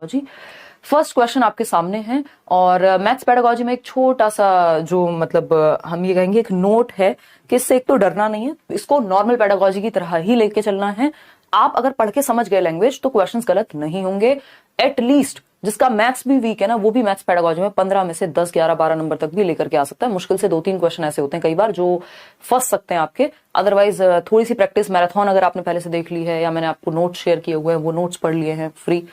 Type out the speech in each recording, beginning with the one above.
जी first question आपके सामने है और मैथ्स पेडागोजी में एक छोटा सा जो मतलब हम ये कहेंगे एक नोट है कि इससे एक तो डरना नहीं है, इसको नॉर्मल पेडागोजी की तरह ही लेके चलना है। आप अगर पढ़ के समझ गए लैंग्वेज तो क्वेश्चंस गलत नहीं होंगे। एटलीस्ट जिसका मैथ्स भी वीक है ना वो भी मैथ्स पेडागोजी में 15 में से 10, 11, 12 नंबर तक भी लेकर के आ सकता है। मुश्किल से 2-3 क्वेश्चन ऐसे होते हैं कई बार जो फंस सकते हैं आपके। अदरवाइज थोड़ी सी प्रैक्टिस, मैराथन अगर आपने पहले से देख ली है या मैंने आपको नोट्स शेयर किए हुए हैं वो नोट्स पढ़ लिए हैं फ्री,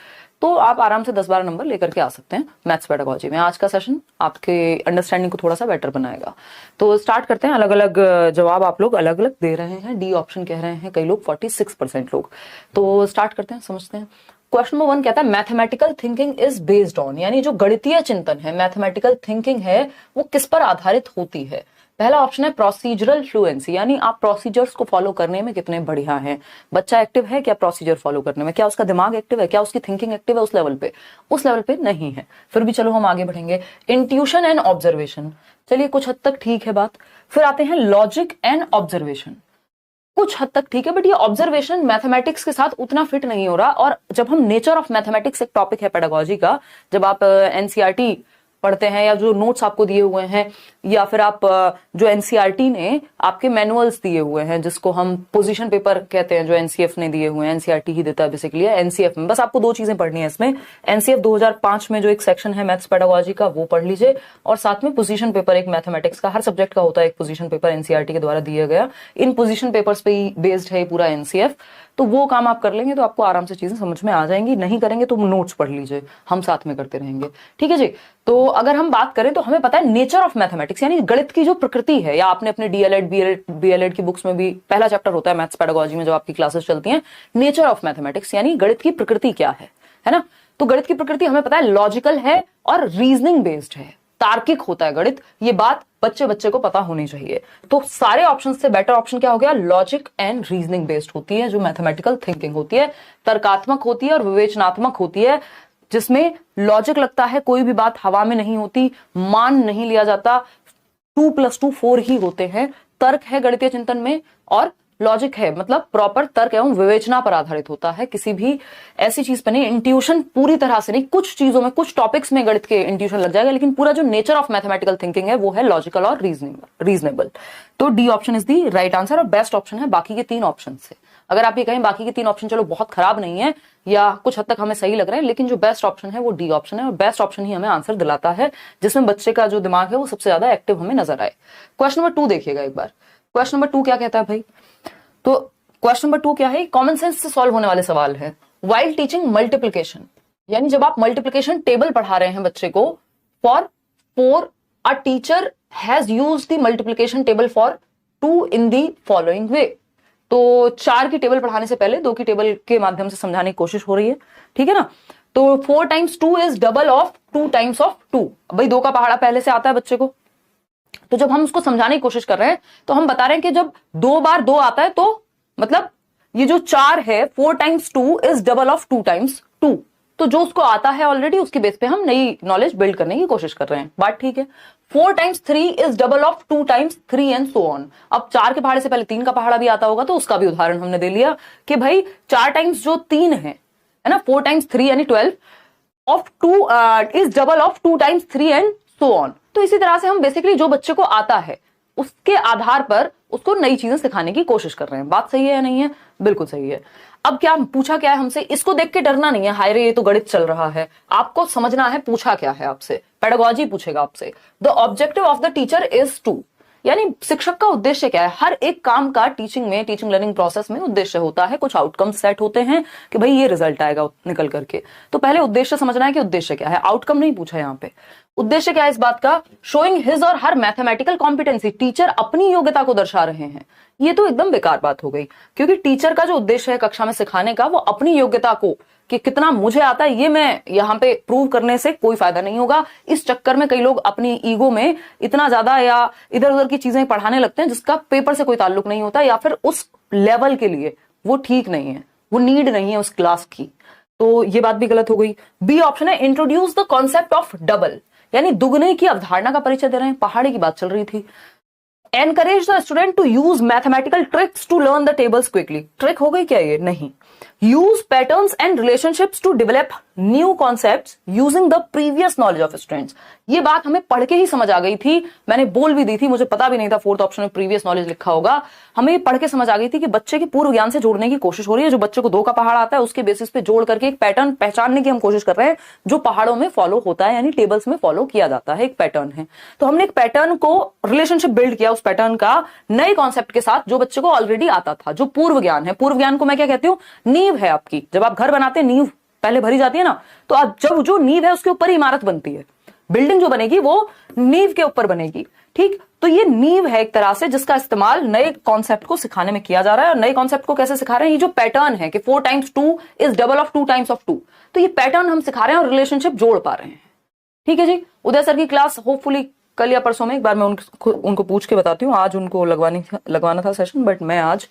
तो आप आराम से 10-12 नंबर लेकर के आ सकते हैं मैथ्स पेडागोजी में। आज का सेशन आपके अंडरस्टैंडिंग को थोड़ा सा बेटर बनाएगा। तो स्टार्ट करते हैं। अलग अलग जवाब आप लोग अलग अलग दे रहे हैं। डी ऑप्शन कह रहे हैं कई लोग, 46% लोग। तो स्टार्ट करते हैं, समझते हैं। क्वेश्चन नंबर 1 कहता है mathematical thinking is based on, यानी जो गणितीय चिंतन है, मैथमेटिकल थिंकिंग है, वो किस पर आधारित होती है। पहला ऑप्शन है प्रोसीजरल फ्लुएंसी, यानी आप प्रोसीजर्स को फॉलो करने में कितने बढ़िया हैं। बच्चा एक्टिव है क्या प्रोसीजर फॉलो करने में, क्या उसका दिमाग एक्टिव है, क्या उसकी थिंकिंग एक्टिव है। उस लेवल पे नहीं है, फिर भी चलो हम आगे बढ़ेंगे। इंट्यूशन एंड ऑब्जर्वेशन, चलिए कुछ हद तक ठीक है बात। फिर आते हैं लॉजिक एंड ऑब्जर्वेशन, कुछ हद तक ठीक है, बट ये ऑब्जर्वेशन मैथमेटिक्स के साथ उतना फिट नहीं हो रहा। और जब हम नेचर ऑफ मैथमेटिक्स, एक टॉपिक है पेडागोजी का, जब आप एनसीईआरटी पढ़ते हैं या जो नोट्स आपको दिए हुए हैं या फिर आप जो एनसीईआरटी ने आपके मैनुअल्स दिए हुए हैं जिसको हम पोजीशन पेपर कहते हैं, जो एनसीएफ ने दिए हुए हैं, एनसीईआरटी ही देता है बेसिकली। एनसीएफ में बस आपको 2 चीजें पढ़नी है इसमें। एनसीएफ 2005 में जो एक सेक्शन है मैथ्स पेडागोजी का वो पढ़ लीजिए, और साथ में पोजीशन पेपर एक मैथमेटिक्स का, हर सब्जेक्ट का होता है एक पोजीशन पेपर एनसीईआरटी के द्वारा दिया गया। इन पोजीशन पेपर्स पे ही बेस्ड है पूरा एनसीएफ। तो वो काम आप कर लेंगे तो आपको आराम से चीजें समझ में आ जाएंगी। नहीं करेंगे तो नोट्स पढ़ लीजिए, हम साथ में करते रहेंगे, ठीक है जी। तो अगर हम बात करें तो हमें पता है नेचर ऑफ मैथमेटिक्स, यानी गणित की जो प्रकृति है, या आपने अपने डीएलएड बीएलएड की बुक्स में भी पहला चैप्टर होता है मैथ्स पेडागोजी में जब आपकी क्लासेस चलती हैं, नेचर ऑफ मैथमेटिक्स, यानी गणित की प्रकृति क्या है ना। तो गणित की प्रकृति हमें पता है लॉजिकल है और रीजनिंग बेस्ड है, तार्किक होता है गणित। ये बात बच्चे को पता होनी चाहिए। तो सारे ऑप्शन से बेटर ऑप्शन क्या हो गया, लॉजिक एंड रीजनिंग बेस्ड होती है जो मैथमेटिकल थिंकिंग होती है, तर्कात्मक होती है और विवेचनात्मक होती है, जिसमें लॉजिक लगता है, कोई भी बात हवा में नहीं होती, मान नहीं लिया जाता, 2+2 4 ही होते हैं। तर्क है गणितीय चिंतन में, और लॉजिक है मतलब प्रॉपर तर्क एवं विवेचना पर आधारित होता है, किसी भी ऐसी चीज पर नहीं। इंट्यूशन पूरी तरह से नहीं, कुछ चीजों में, कुछ टॉपिक्स में गणित के इंट्यूशन लग जाएगा, लेकिन पूरा जो नेचर ऑफ मैथमेटिकल थिंकिंग है वो है लॉजिकल और रीजनेबल। तो D option is the right answer और बेस्ट ऑप्शन है बाकी के 3 ऑप्शन से। अगर आप ये कहें बाकी के 3 ऑप्शन चलो बहुत खराब नहीं है या कुछ हद तक हमें सही लग रहे हैं, लेकिन जो बेस्ट ऑप्शन है वो डी ऑप्शन है, और बेस्ट ऑप्शन ही हमें आंसर दिलाता है जिसमें बच्चे का जो दिमाग है वो सबसे ज्यादा एक्टिव हमें नजर आए। क्वेश्चन नंबर 2 देखिएगा एक बार। क्वेश्चन नंबर 2 क्या कहता है भाई, तो क्वेश्चन नंबर 2 क्या है, कॉमन सेंस से सॉल्व होने वाले सवाल है। वाइल टीचिंग मल्टीप्लिकेशन, यानी जब आप मल्टीप्लिकेशन टेबल पढ़ा रहे हैं बच्चे को, for 4 a teacher has used the multiplication table for 2 in the following वे। तो 4 की टेबल पढ़ाने से पहले 2 की टेबल के माध्यम से समझाने की कोशिश हो रही है, ठीक है ना। तो 4 times 2 is double of 2 times of 2। भाई 2 का पहाड़ा पहले से आता है बच्चे को, तो जब हम उसको समझाने की कोशिश कर रहे हैं तो हम बता रहे हैं कि जब 2 बार 2 आता है तो मतलब ये जो 4 है 4 times 2 is double of 2 times 2। तो जो उसको आता है ऑलरेडी उसके बेस पे हम नई नॉलेज बिल्ड करने की कोशिश कर रहे हैं, बात ठीक है। 4 times 3 is double of 2 times 3 and so on. अब 4 के पहाड़े से पहले 3 का पहाड़ा भी आता होगा तो उसका भी उदाहरण हमने दे लिया कि भाई 4 टाइम्स जो 3 है ना, 4 times 3 यानी 12 of 2 is double of 2 times 3 and so on. तो इसी तरह से हम बेसिकली जो बच्चे को आता है उसके आधार पर उसको नई चीजें सिखाने की कोशिश कर रहे हैं। बात सही है या नहीं है, बिल्कुल सही है। अब क्या पूछा क्या है हमसे, इसको देख के डरना नहीं है, हाय रे ये तो गणित चल रहा है। आपको समझना है पूछा क्या है आपसे, पेडागोजी पूछेगा आपसे। The objective of the teacher is to, यानी शिक्षक का उद्देश्य क्या है। हर एक काम का टीचिंग लर्निंग प्रोसेस में उद्देश्य होता है, कुछ आउटकम सेट होते हैं कि भाई ये रिजल्ट आएगा निकल करके। तो पहले उद्देश्य समझना है कि उद्देश्य क्या है, आउटकम नहीं पूछा यहाँ पे। उद्देश्य क्या है इस बात का, शोइंग हिज और हर मैथमेटिकल कॉम्पिटेंसी, टीचर अपनी योग्यता को दर्शा रहे हैं। ये तो एकदम बेकार बात हो गई, क्योंकि टीचर का जो उद्देश्य है कक्षा में सिखाने का वो अपनी योग्यता को, कि कितना मुझे आता है ये मैं यहाँ पे प्रूव करने से कोई फायदा नहीं होगा। इस चक्कर में कई लोग अपनी ईगो में इतना ज्यादा या इधर उधर की चीजें पढ़ाने लगते हैं जिसका पेपर से कोई ताल्लुक नहीं होता, या फिर उस लेवल के लिए वो ठीक नहीं है, वो नीड नहीं है उस क्लास की। तो ये बात भी गलत हो गई। बी ऑप्शन है introduce the concept of double, यानी दुगने की अवधारणा का परिचय दे रहे हैं। पहाड़े की बात चल रही थी। Encourage the student to use mathematical tricks to learn the tables quickly, trick हो गई क्या ये, नहीं। Use patterns and relationships to develop new concepts using the previous knowledge of students. ये बात हमें पढ़ के ही समझ आ गई थी, मैंने बोल भी दी थी, मुझे पता भी नहीं था फोर्थ ऑप्शन में प्रीवियस नॉलेज लिखा होगा। हमें ये पढ़ के समझ आ गई थी कि बच्चे के पूर्व ज्ञान से जोड़ने की कोशिश हो रही है। जो बच्चे को 2 का पहाड़ आता है उसके बेसिस पे जोड़ करके एक पैटर्न पहचानने की हम कोशिश कर रहे हैं जो पहाड़ों में फॉलो होता है, यानी टेबल्स में फॉलो किया जाता है, एक पैटर्न है। तो हमने एक पैटर्न को रिलेशनशिप बिल्ड किया उस पैटर्न का नए कॉन्सेप्ट के साथ जो बच्चे को ऑलरेडी आता था, जो पूर्व ज्ञान है। पूर्व ज्ञान को मैं क्या कहती हूँ, नींव है आपकी। जब आप घर बनाते हैं नींव पहले भरी जाती है ना, तो आप जब जो नींव है उसके ऊपर इमारत बनती है, बिल्डिंग जो बनेगी वो नींव के ऊपर बनेगी। ठीक, तो ये नींव है एक तरह से जिसका इस्तेमाल नए कॉन्सेप्ट को सिखाने में किया जा रहा है। और नए कॉन्सेप्ट को कैसे सिखा रहे हैं, ये जो पैटर्न है कि 4 times 2 is double of 2 times of 2, तो ये पैटर्न हम सिखा रहे हैं और रिलेशनशिप जोड़ पा रहे हैं। ठीक है जी, उदय सर की क्लास होपफुली कल या परसों में एक बार मैं उनको पूछ के बताती हूँ। आज उनको लगवाना था सेशन, बट मैं आज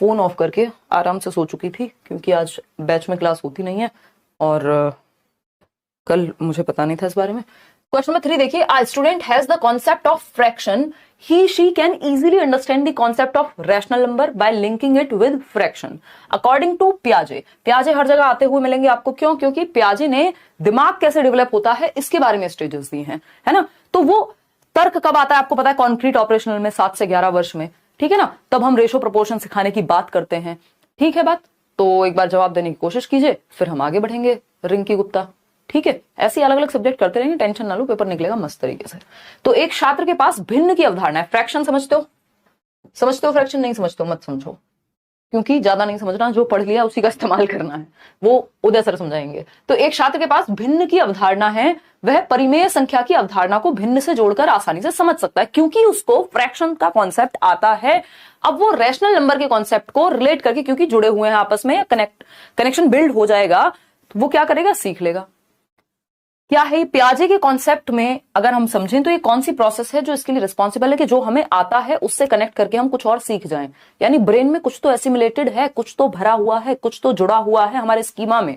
फोन ऑफ करके आराम से सो चुकी थी क्योंकि आज बैच में क्लास होती नहीं है और कल मुझे पता नहीं था इस बारे में। क्वेश्चन नंबर 3 देखिए, आ student has the concept of fraction, he she can easily understand the concept of rational number by linking it with fraction according to पियाजे। पियाजे हर जगह आते हुए मिलेंगे आपको, क्यों? क्योंकि पियाजे ने दिमाग कैसे डेवलप होता है इसके बारे में स्टेजेस दी हैं, है ना। तो वो तर्क कब आता है आपको पता है, कॉन्क्रीट ऑपरेशनल में 7 से 11 वर्ष में, ठीक है ना। तब हम रेशो प्रोपोर्शन सिखाने की बात करते हैं, ठीक है बात। तो एक बार जवाब देने की कोशिश कीजिए, फिर हम आगे बढ़ेंगे। रिंकी गुप्ता, ठीक है, ऐसे अलग अलग सब्जेक्ट करते रहेंगे, टेंशन ना लो, पेपर निकलेगा मस्त तरीके से। तो एक छात्र के पास भिन्न की अवधारणा है। फ्रैक्शन समझते हो? समझते हो फ्रैक्शन? नहीं समझते हो मत समझो, क्योंकि ज्यादा नहीं समझना, जो पढ़ लिया उसी का इस्तेमाल करना है, वो उदय सर समझाएंगे। तो एक छात्र के पास भिन्न की अवधारणा है, वह परिमेय संख्या की अवधारणा को भिन्न से जोड़कर आसानी से समझ सकता है क्योंकि उसको फ्रैक्शन का कॉन्सेप्ट आता है। अब वो रैशनल नंबर के कॉन्सेप्ट को रिलेट करके, क्योंकि जुड़े हुए हैं आपस में, कनेक्शन बिल्ड हो जाएगा, तो वो क्या करेगा, सीख लेगा। क्या है पियाजे के कॉन्सेप्ट में अगर हम समझें तो ये कौन सी प्रोसेस है जो इसके लिए रिस्पॉन्सिबल है कि जो हमें आता है उससे कनेक्ट करके हम कुछ और सीख जाएं। यानी ब्रेन में कुछ तो एसिमुलेटेड है, कुछ तो भरा हुआ है, कुछ तो जुड़ा हुआ है हमारे स्कीमा में।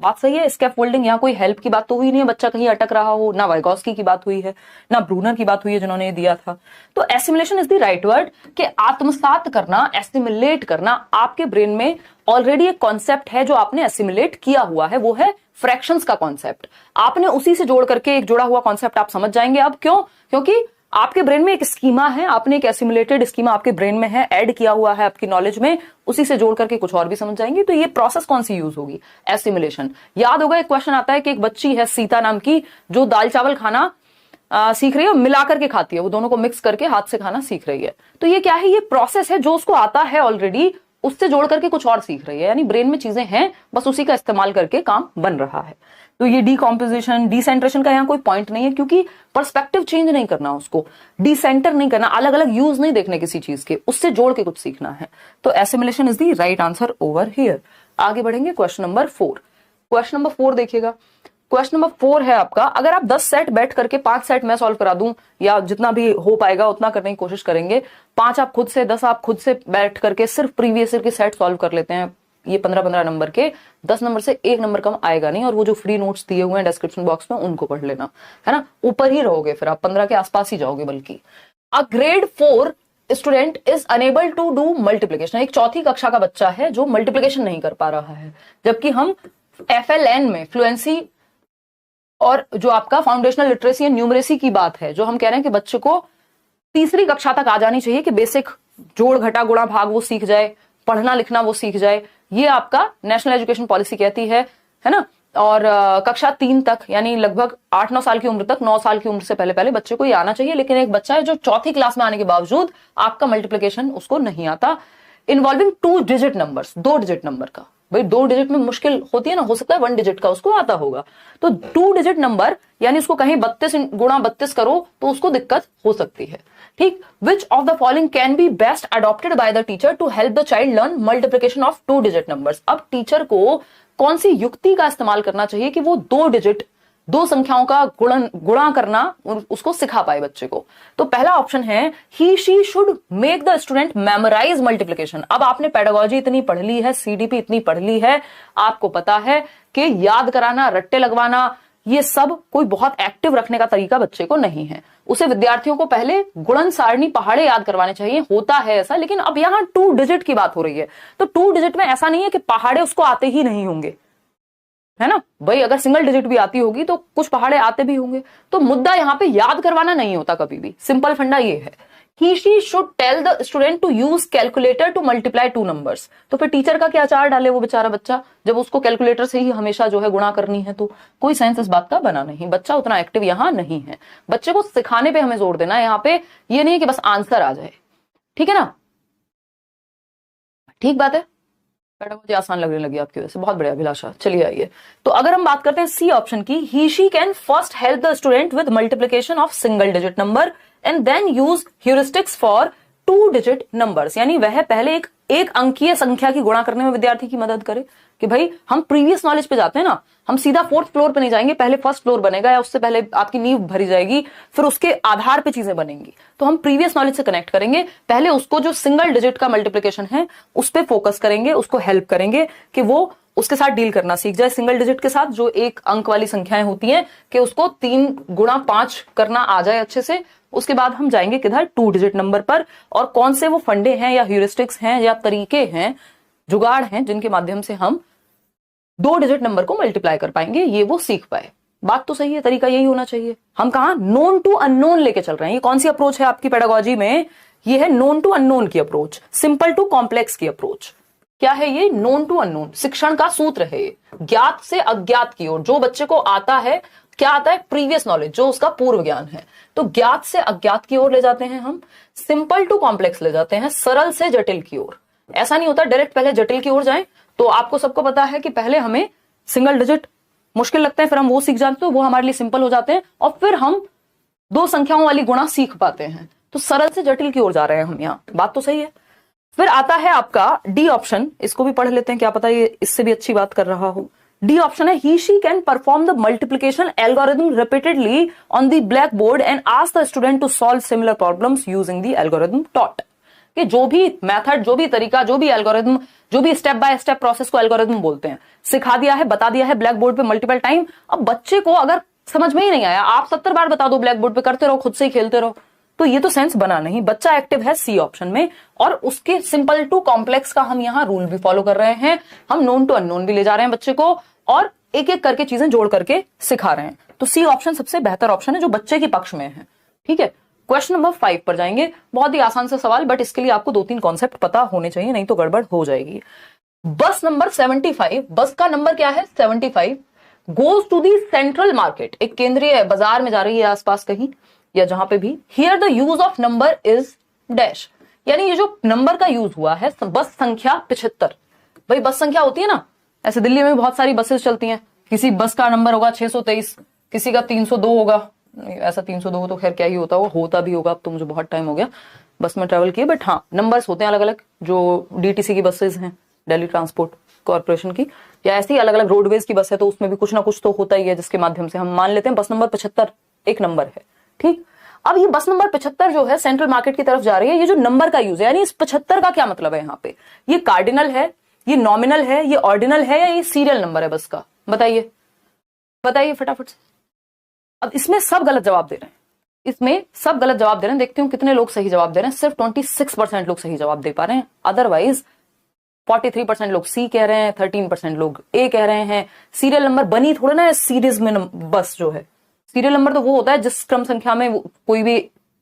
बात सही है। स्कैफोल्डिंग, यहाँ कोई हेल्प की बात तो हुई नहीं है, बच्चा कहीं अटक रहा हो, ना वाइगॉस्की की बात हुई है, ना ब्रूनर की बात हुई है जिन्होंने दिया था। तो assimilation is the right word, कि आत्मसात करना, एसिमुलेट करना। आपके ब्रेन में ऑलरेडी एक कॉन्सेप्ट है जो आपने एसिमुलेट किया हुआ है, वो है फ्रैक्शंस का कॉन्सेप्ट। आपने उसी से जोड़ करके एक जुड़ा हुआ कॉन्सेप्ट आप समझ जाएंगे। अब क्यों? क्योंकि आपके ब्रेन में एक स्कीमा है, आपने एक एसिमुलेटेड स्कीमा आपके ब्रेन में है, ऐड किया हुआ है आपकी नॉलेज में, उसी से जोड़ करके कुछ और भी समझ जाएंगे। तो ये प्रोसेस कौन सी यूज होगी? एसिमुलेशन। याद होगा एक क्वेश्चन आता है कि एक बच्ची है सीता नाम की, जो दाल चावल खाना सीख रही है, मिला करके खाती है, वो दोनों को मिक्स करके हाथ से खाना सीख रही है। तो ये क्या है? ये प्रोसेस है जो उसको आता है ऑलरेडी, उससे जोड़ करके कुछ और सीख रही है। यानी ब्रेन में चीजें हैं, बस उसी का इस्तेमाल करके काम बन रहा है। तो ये डीकॉम्पोजिशन, डिसेंट्रेशन का यहाँ कोई पॉइंट नहीं है, क्योंकि पर्सपेक्टिव चेंज नहीं करना, उसको डिसेंटर नहीं करना, अलग अलग यूज नहीं देखने किसी चीज के, उससे जोड़ के कुछ सीखना है। तो assimilation is the right answer over here. आगे बढ़ेंगे क्वेश्चन नंबर 4। क्वेश्चन नंबर 4 देखिएगा। क्वेश्चन नंबर 4 है आपका, अगर आप 10 सेट बैठ करके 5 सेट मैं सॉल्व करा दूं, या जितना भी हो पाएगा उतना करने की कोशिश करेंगे, 5 आप खुद से, 10 आप खुद से बैठ करके सिर्फ प्रीवियस ईयर के सेट सॉल्व कर लेते हैं, ये 15-15 नंबर के, 10 नंबर से 1 नंबर कम आएगा नहीं। और वो जो फ्री नोट्स दिए हुए हैं डिस्क्रिप्शन बॉक्स में उनको पढ़ लेना, है ना। ऊपर ही रहोगे, फिर आप 15 के आसपास ही जाओगे। बल्कि a grade 4 student is enable to do multiplication, एक 4th कक्षा का बच्चा है जो मल्टीप्लीकेशन नहीं कर पा रहा है, जबकि हम FLN में फ्लुएंसी और जो आपका फाउंडेशनल लिटरेसी एंड न्यूमरेसी की बात है, जो हम कह रहे हैं कि बच्चे को 3री कक्षा तक आ जानी चाहिए कि बेसिक जोड़ घटा गुणा भाग वो सीख जाए, पढ़ना लिखना वो सीख जाए, ये आपका नेशनल एजुकेशन पॉलिसी कहती है ना। और कक्षा 3 तक, यानी लगभग 8-9 साल की उम्र तक, 9 साल की उम्र से पहले पहले बच्चे को ये आना चाहिए। लेकिन एक बच्चा है जो 4th क्लास में आने के बावजूद आपका मल्टीप्लीकेशन उसको नहीं आता, involving 2 digit numbers, 2 digit number का। भाई 2 डिजिट में मुश्किल होती है ना, हो सकता है 1 डिजिट का उसको आता होगा। तो 2 डिजिट नंबर, यानी उसको कहीं 32 गुणा 32 करो तो उसको दिक्कत हो सकती है। ठीक, which of the following can be best adopted by the teacher to help the child learn multiplication of 2 digit numbers. अब टीचर को कौन सी युक्ति का इस्तेमाल करना चाहिए कि वो 2 डिजिट, 2 संख्याओं का गुणा करना उसको सिखा पाए बच्चे को। तो पहला ऑप्शन है, he she should make the student memorise multiplication. अब आपने पेडागोजी इतनी पढ़ ली है, CDP इतनी पढ़ ली है, आपको पता है कि याद कराना, रट्टे लगवाना, ये सब कोई बहुत एक्टिव रखने का तरीका बच्चे को नहीं है। उसे विद्यार्थियों को पहले गुणन सारणी पहाड़े याद करवाने चाहिए, होता है ऐसा। लेकिन अब यहाँ 2 डिजिट की बात हो रही है, तो 2 डिजिट में ऐसा नहीं है कि पहाड़े उसको आते ही नहीं होंगे, है ना भाई। अगर सिंगल डिजिट भी आती होगी तो कुछ पहाड़े आते भी होंगे। तो मुद्दा यहाँ पे याद करवाना नहीं होता कभी भी, सिंपल फंडा ये है। He she should tell the student to use calculator to multiply 2 numbers। तो फिर टीचर का क्या चार डाले वो बेचारा बच्चा, जब उसको कैलकुलेटर से ही हमेशा जो है गुणा करनी है। तो कोई सेंस इस बात का बना नहीं, बच्चा उतना एक्टिव यहाँ नहीं है। बच्चे को सिखाने पे हमें जोर देना है यहाँ पे, ये नहीं है कि बस आंसर आ जाए, ठीक है ना। ठीक बात है, पेडागोजी आसान लगने लगी आपकी वजह से, बहुत बढ़िया अभिलाषा। चलिए आइए, तो अगर हम बात करते हैं सी ऑप्शन की, he she can first help the student with multiplication of single digit number and then use heuristics for 2 digit numbers. यानी वह पहले एक अंकीय संख्या की गुणा करने में विद्यार्थी की मदद करे। कि भाई हम प्रीवियस नॉलेज पे जाते हैं ना, हम सीधा 4th फ्लोर पे नहीं जाएंगे, पहले 1st फ्लोर बनेगा या उससे पहले आपकी नींव भरी जाएगी, फिर उसके आधार पे चीजें बनेंगी। तो हम प्रीवियस नॉलेज से कनेक्ट करेंगे, पहले उसको जो सिंगल डिजिट का मल्टीप्लिकेशन है उस पर फोकस करेंगे, उसको हेल्प करेंगे कि वो उसके साथ डील करना सीख जाए। सिंगल डिजिट के साथ जो एक अंक वाली संख्याएं होती हैं कि उसको 3 गुणा 5 करना आ जाए अच्छे से। उसके बाद हम जाएंगे किधर, 2 डिजिट नंबर पर, और कौन से वो फंडे हैं या ह्यूरिस्टिक्स हैं या तरीके हैं, जुगाड़ हैं, जिनके माध्यम से हम 2 डिजिट नंबर को मल्टीप्लाई कर पाएंगे, ये वो सीख पाए। बात तो सही है, तरीका यही होना चाहिए। हम कहा नोन टू अननोन लेके चल रहे हैं। ये कौन सी अप्रोच है आपकी पेडागोजी में, ये है नोन टू अननोन की अप्रोच, सिंपल टू कॉम्प्लेक्स की अप्रोच। क्या है ये, नोन टू अननोन, शिक्षण का सूत्र है ये। ज्ञात से अज्ञात की ओर, जो बच्चे को आता है, क्या आता है, प्रीवियस नॉलेज, जो उसका पूर्व ज्ञान है, तो ज्ञात से अज्ञात की ओर ले जाते हैं हम, सिंपल टू कॉम्प्लेक्स ले जाते हैं, सरल से जटिल की ओर। ऐसा नहीं होता डायरेक्ट पहले जटिल की ओर जाएं। तो आपको सबको पता है कि पहले हमें सिंगल डिजिट मुश्किल लगता है, फिर हम वो सीख जाते हैं, तो वो हमारे लिए सिंपल हो जाते हैं, और फिर हम 2 संख्याओं वाली गुणा सीख पाते हैं। तो सरल से जटिल की ओर जा रहे हैं हम यहाँ, बात तो सही है। फिर आता है आपका डी ऑप्शन, इसको भी पढ़ लेते हैं, क्या पता ये इससे भी अच्छी बात कर रहा हो। डी ऑप्शन है, he she can perform the multiplication algorithm repeatedly on the black board and ask the student to solve similar problems using the algorithm taught. कि जो भी मेथड, जो भी तरीका, जो भी एल्गोरिथम, जो भी स्टेप बाय स्टेप प्रोसेस को एल्गोरिथम बोलते हैं, सिखा दिया है, बता दिया है ब्लैक बोर्ड पे मल्टीपल टाइम। अब बच्चे को अगर समझ में ही नहीं आया, आप 70 बार बता दो ब्लैक बोर्ड पे, करते रहो, खुद से ही खेलते रहो, तो ये तो सेंस बना नहीं। बच्चा एक्टिव है सी ऑप्शन में, और उसके सिंपल टू कॉम्प्लेक्स का हम यहाँ रूल भी फॉलो कर रहे हैं। हम नोन टू अननोन भी ले जा रहे हैं बच्चे को, और एक एक करके चीजें जोड़ करके सिखा रहे हैं। तो सी ऑप्शन सबसे बेहतर ऑप्शन है जो बच्चे के पक्ष में है। ठीक है, क्वेश्चन नंबर 5 पर जाएंगे। बहुत ही आसान सा सवाल, बट इसके लिए आपको 2-3 कॉन्सेप्ट पता होने चाहिए, नहीं तो गड़बड़ हो जाएगी। बस नंबर 75, बस का नंबर क्या है 75, goes to the central market, एक केंद्रीय बाजार में जा रही है आसपास कहीं या जहां पे भी। Here the use of number is dash, यानी ये जो नंबर का यूज हुआ है, बस संख्या 75। भाई बस संख्या होती है ना, ऐसे दिल्ली में बहुत सारी बसेस चलती हैं, किसी बस का नंबर होगा 623, किसी का 302 होगा। ऐसा 302 तो खैर क्या ही होता भी होगा, अब तो मुझे बहुत टाइम हो गया बस में ट्रेवल किए, बट हाँ नंबर्स होते हैं अलग अलग। जो डीटीसी की बसेस हैं, दिल्ली ट्रांसपोर्ट कॉर्पोरेशन की, या ऐसी अलग अलग रोडवेज की बस है, तो उसमें भी कुछ ना कुछ तो होता ही है, जिसके माध्यम से हम मान लेते हैं बस नंबर 75 एक नंबर है। ठीक, अब ये बस नंबर 75 जो है सेंट्रल मार्केट की तरफ जा रही है। ये जो नंबर का यूज है, यानी इस 75 का क्या मतलब है यहाँ पे, ये कार्डिनल है, ये नॉमिनल है, ये ऑर्डिनल है, या ये सीरियल नंबर है बस का, बताइए बताइए फटाफट से। अब इसमें सब गलत जवाब दे रहे हैं, इसमें सब गलत जवाब दे रहे हैं। देखते हूं कितने लोग सही जवाब दे रहे हैं। सिर्फ 26% लोग सही जवाब दे पा रहे हैं, अदरवाइज 43% लोग सी कह रहे हैं, 13% लोग ए कह रहे हैं। सीरियल नंबर बनी थोड़ा ना सीरीज में बस जो है, सीरियल नंबर तो वो होता है जिस क्रम संख्या में कोई भी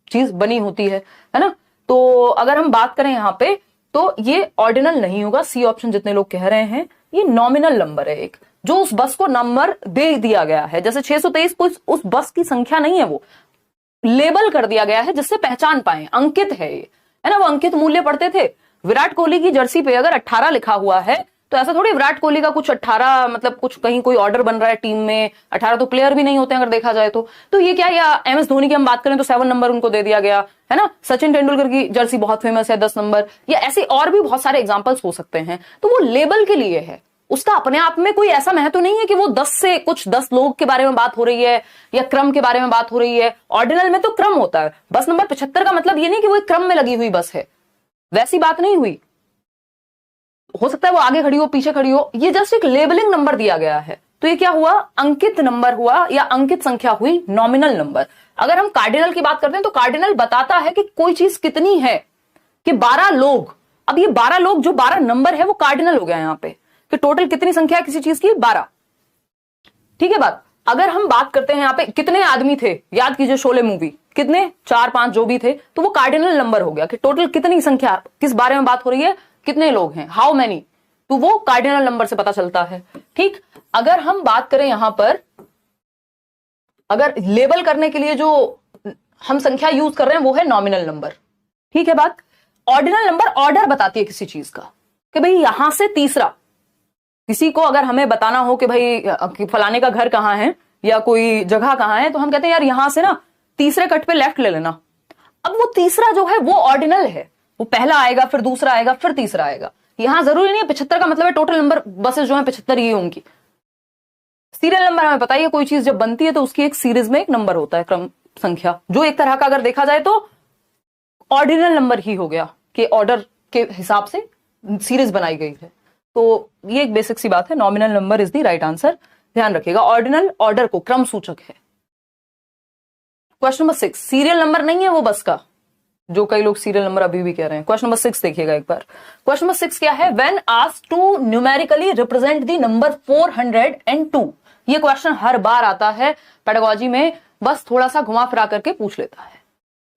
चीज बनी होती है ना। तो अगर हम बात करें यहाँ पे, तो ये ऑर्डिनल नहीं होगा, सी ऑप्शन जितने लोग कह रहे हैं, ये नॉमिनल नंबर है एक, जो उस बस को नंबर दे दिया गया है। जैसे 623 को उस बस की संख्या नहीं है, वो लेबल कर दिया गया है जिससे पहचान पाए, अंकित है ये, है ना। वो अंकित मूल्य पढ़ते थे, विराट कोहली की जर्सी पे अगर 18 लिखा हुआ है, तो ऐसा थोड़ी विराट कोहली का कुछ 18 मतलब कुछ कहीं कोई ऑर्डर बन रहा है टीम में, 18 तो प्लेयर भी नहीं होते अगर देखा जाए तो ये क्या, या एमएस धोनी की हम बात करें तो 7 नंबर उनको दे दिया गया है ना। सचिन तेंदुलकर की जर्सी बहुत फेमस है 10 नंबर, या ऐसे और भी बहुत सारे एग्जांपल्स हो सकते हैं। तो वो लेबल के लिए है, उसका अपने आप में कोई ऐसा महत्व नहीं है कि वो 10 लोग के बारे में बात हो रही है या क्रम के बारे में बात हो रही है। ऑर्डिनल में तो क्रम होता है, बस नंबर 75 का मतलब ये नहीं कि वो एक क्रम में लगी हुई बस है, वैसी बात नहीं हुई। हो सकता है वो आगे खड़ी हो, पीछे खड़ी हो, ये जस्ट एक लेबलिंग नंबर दिया गया है। तो ये क्या हुआ, अंकित नंबर हुआ या अंकित संख्या हुई, नॉमिनल नंबर। अगर हम कार्डिनल की बात करते हैं तो कार्डिनल बताता है कि कोई चीज कितनी है, कि 12 लोग। अब ये 12 लोग, जो 12 नंबर है वो कार्डिनल हो गया यहां पे, कि टोटल कितनी संख्या है किसी चीज की, 12। ठीक है बात। अगर हम बात करते हैं यहां पे कितने आदमी थे, याद कीजिए शोले मूवी, कितने, 4-5 जो भी थे, तो वो कार्डिनल नंबर हो गया कि टोटल कितनी संख्या, किस बारे में बात हो रही है, कितने लोग हैं, हाउ मैनी, तो वो कार्डिनल नंबर से पता चलता है। ठीक। अगर हम बात करें यहां पर, अगर लेबल करने के लिए जो हम संख्या यूज कर रहे हैं वो है नॉमिनल नंबर। ठीक है बात। ऑर्डिनल नंबर ऑर्डर बताती है किसी चीज का, कि भाई यहां से तीसरा, किसी को अगर हमें बताना हो कि भाई कि फलाने का घर कहां है या कोई जगह कहां है, तो हम कहते हैं यार यहां से ना तीसरे कट पे लेफ्ट ले लेना। अब वो तीसरा जो है वो ऑर्डिनल है, वो पहला आएगा, फिर दूसरा आएगा, फिर तीसरा आएगा। यहां जरूरी नहीं है 75 का मतलब है टोटल नंबर बसेस जो है 75 ही होंगी। सीरियल नंबर हमें पता ही है, कोई चीज जब बनती है तो उसकी एक सीरीज में एक नंबर होता है, क्रम संख्या, जो एक तरह का अगर देखा जाए तो ऑर्डिनल नंबर ही हो गया, कि ऑर्डर के हिसाब से सीरीज बनाई गई है। तो ये एक बेसिक सी बात है, nominal number is the right answer, ध्यान रखिएगा। ऑर्डिनल ऑर्डर को, क्रम सूचक है। क्वेश्चन नंबर 6, सीरियल नंबर नहीं है वो बस का, जो कई लोग सीरियल नंबर अभी भी कह रहे हैं। क्वेश्चन नंबर 6 देखिएगा एक बार। क्वेश्चन नंबर 6 क्या है, when asked to numerically represent the number 402। ये क्वेश्चन हर बार आता है पेडागोजी में, बस थोड़ा सा घुमा फिरा करके पूछ लेता है।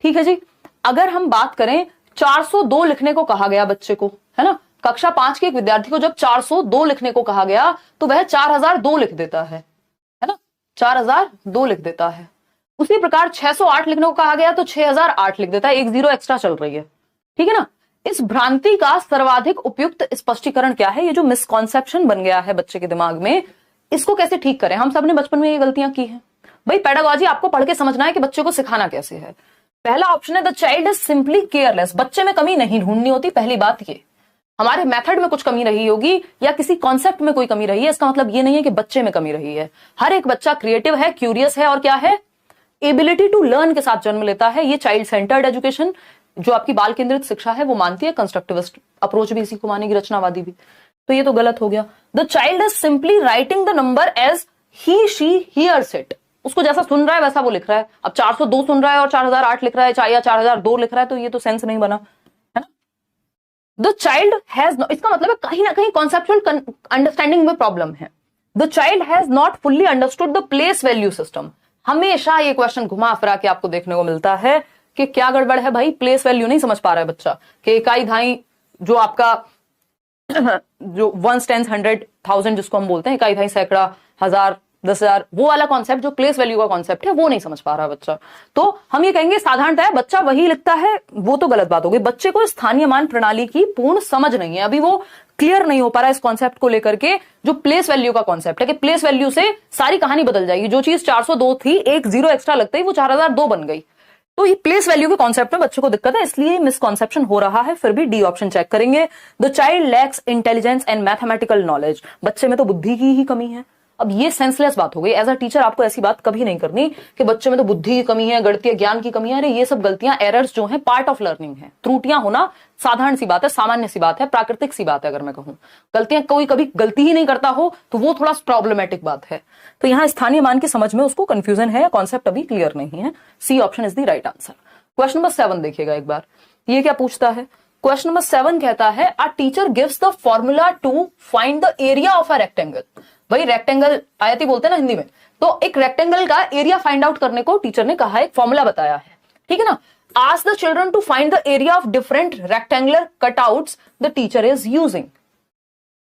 ठीक है जी। अगर हम बात करें, 402 लिखने को कहा गया बच्चे को, है ना, कक्षा 5 के एक विद्यार्थी को जब 402 लिखने को कहा गया तो वह 4002 लिख देता है ना, 4002 लिख देता है। उसी प्रकार 608 लिखने को कहा गया तो 6008 लिख देता है, एक जीरो एक्स्ट्रा चल रही है। ठीक है ना। इस भ्रांति का सर्वाधिक उपयुक्त स्पष्टीकरण क्या है, ये जो मिसकॉन्सेप्शन बन गया है बच्चे के दिमाग में, इसको कैसे ठीक करें। हम सबने बचपन में ये गलतियां की हैं भाई। पेडागोजी आपको पढ़ के समझना है कि बच्चे को सिखाना कैसे है। पहला ऑप्शन है the child is simply careless, बच्चे में कमी नहीं ढूंढनी होती। पहली बात ये, हमारे मेथड में कुछ कमी रही होगी या किसी कॉन्सेप्ट में कोई कमी रही है, इसका मतलब ये नहीं है कि बच्चे में कमी रही है। हर एक बच्चा क्रिएटिव है, क्यूरियस है, और क्या है, एबिलिटी टू लर्न के साथ जन्म लेता है। ये चाइल्ड सेंटर्ड एजुकेशन, जो आपकी बाल केंद्रित शिक्षा है, वो मानती है। कंस्ट्रक्टिविस्ट अप्रोच भी इसी को मानेगी, रचनावादी भी। तो ये तो गलत हो गया। The child is simply writing the number as he she hears it, उसको जैसा सुन रहा है वैसा वो लिख रहा है। अब 402 सुन रहा है और 4008 लिख रहा है, या 4002 लिख रहा है, तो ये तो सेंस नहीं बना, है ना। द चाइल्ड हैज, इसका मतलब है कहीं ना कहीं कॉन्सेप्चुअल अंडरस्टैंडिंग में प्रॉब्लम है। The child has not fully understood the place value system. हमेशा ये क्वेश्चन घुमा फिरा के आपको देखने को मिलता है कि क्या गड़बड़ है भाई, प्लेस वैल्यू नहीं समझ पा रहा है बच्चा, कि इकाई धाई जो आपका जो 1 10 100 1000 जिसको हम बोलते हैं, इकाई धाई सैकड़ा, हजार, 10,000, वो वाला कॉन्सेप्ट जो प्लेस वैल्यू का कॉन्सेप्ट है वो नहीं समझ पा रहा बच्चा। तो हम ये कहेंगे साधारणतः बच्चा वही लिखता है, वो तो गलत बात हो गई। बच्चे को स्थानीय मान प्रणाली की पूर्ण समझ नहीं है, अभी वो क्लियर नहीं हो पा रहा इस कॉन्सेप्ट को लेकर के, जो प्लेस वैल्यू का कॉन्सेप्ट है, कि प्लेस वैल्यू से सारी कहानी बदल जाएगी। जो चीज 402 थी, एक जीरो एक्स्ट्रा लगते ही वो 4002 बन गई। तो ये प्लेस वैल्यू के कॉन्सेप्ट में बच्चों को दिक्कत है, इसलिए मिसकॉन्सेप्शन हो रहा है। फिर भी डी ऑप्शन चेक करेंगे। The child lakhs intelligence and mathematical knowledge, बच्चे में तो बुद्धि की ही कमी है। अब ये सेंसलेस बात हो गई। एज अ टीचर आपको ऐसी बात कभी नहीं करनी कि बच्चे में तो बुद्धि की कमी है, गणितीय ज्ञान की कमी है। अरे ये सब गलतियां, एरर्स जो हैं, पार्ट ऑफ लर्निंग है। त्रुटियां होना साधारण सी बात है, सामान्य सी बात है, प्राकृतिक सी बात है। अगर मैं कहूं गलतियां, कोई कभी गलती ही नहीं करता हो तो वो थोड़ा प्रॉब्लमेटिक बात है। तो यहां स्थानीय मान की समझ में उसको कंफ्यूजन है, कॉन्सेप्ट अभी क्लियर नहीं है। C option is the right answer. Question number 7 देखिएगा एक बार, ये क्या पूछता है। क्वेश्चन नंबर 7 कहता है a teacher gives the formula to find the area of a rectangle. भाई रेक्टेंगल आयती बोलते हैं ना हिंदी में, तो एक रेक्टेंगल का एरिया फाइंड आउट करने को टीचर ने कहा है, एक फॉर्मूला बताया है। ठीक है ना। Ask the children to find the area of different rectangular cutouts the teacher is using.